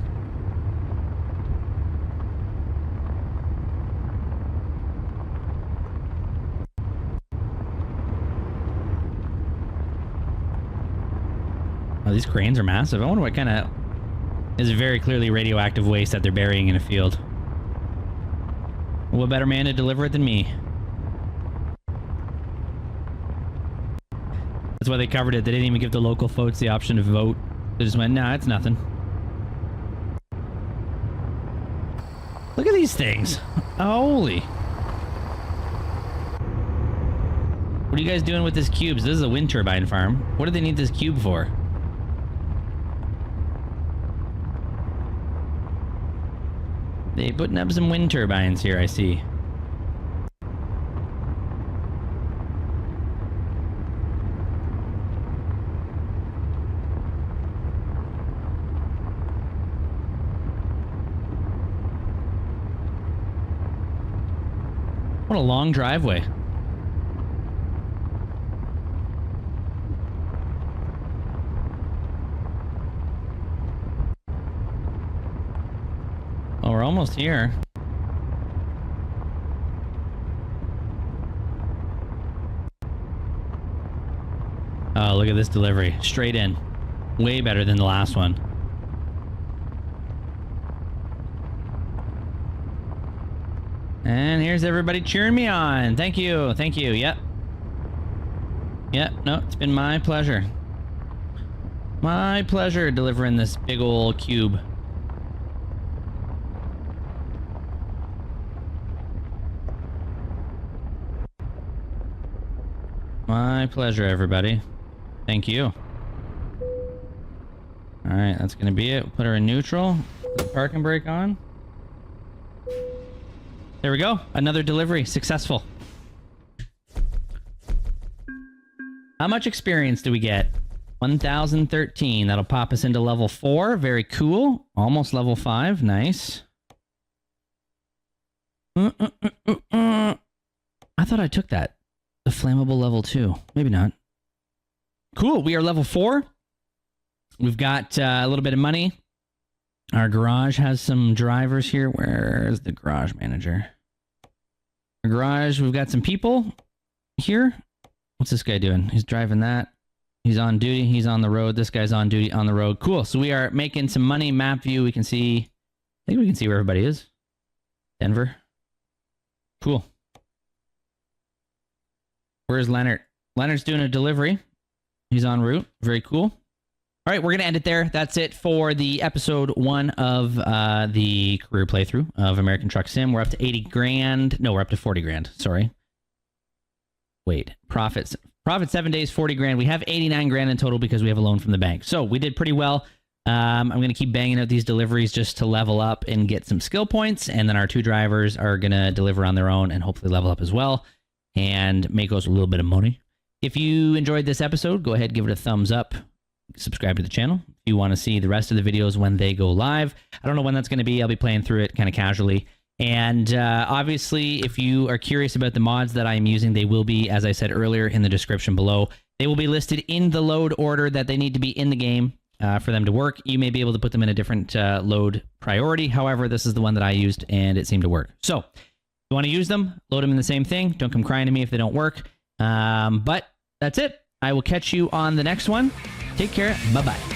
Oh, these cranes are massive. I wonder what kind of... This is very clearly radioactive waste that they're burying in a field. What better man to deliver it than me? That's why they covered it. They didn't even give the local folks the option to vote. They just went, nah, it's nothing. Look at these things. Holy. What are you guys doing with this cubes? This is a wind turbine farm. What do they need this cube for? They putting up some wind turbines here, I see. What a long driveway. Oh, we're almost here. Oh, look at this delivery. Straight in. Way better than the last one. And here's everybody cheering me on. Thank you. Thank you. Yep. Yep. No, it's been my pleasure. My pleasure delivering this big old cube. My pleasure, everybody. Thank you. All right, that's going to be it. Put her in neutral. Put the parking brake on. There we go. Another delivery. Successful. How much experience do we get? 1,013. That'll pop us into level 4. Very cool. Almost level 5. Nice. I thought I took that. The flammable level 2. Maybe not. Cool. We are level 4. We've got a little bit of money. Our garage has some drivers here. Where's the garage manager? Our garage, we've got some people here. What's this guy doing? He's driving that. He's on duty. He's on the road. This guy's on duty on the road. Cool. So we are making some money. Map view. We can see. I think we can see where everybody is. Denver. Cool. Where's Leonard? Leonard's doing a delivery. He's en route. Very cool. All right, we're going to end it there. That's it for the episode 1 of the career playthrough of American Truck Sim. We're up to 80 grand. No, we're up to 40 grand. Sorry. Wait, profit 7 days, 40 grand. We have 89 grand in total because we have a loan from the bank. So we did pretty well. I'm going to keep banging out these deliveries just to level up and get some skill points. And then our 2 drivers are going to deliver on their own and hopefully level up as well and make us a little bit of money. If you enjoyed this episode, go ahead, give it a thumbs up. Subscribe to the channel if you want to see the rest of the videos when they go live. I don't know when that's going to be. I'll be playing through it kind of casually. And obviously, if you are curious about the mods that I'm using, they will be, as I said earlier, in the description below. They will be listed in the load order that they need to be in the game for them to work. You may be able to put them in a different load priority. However, this is the one that I used, and it seemed to work. So if you want to use them, load them in the same thing. Don't come crying to me if they don't work. But that's it. I will catch you on the next one. Take care. Bye-bye.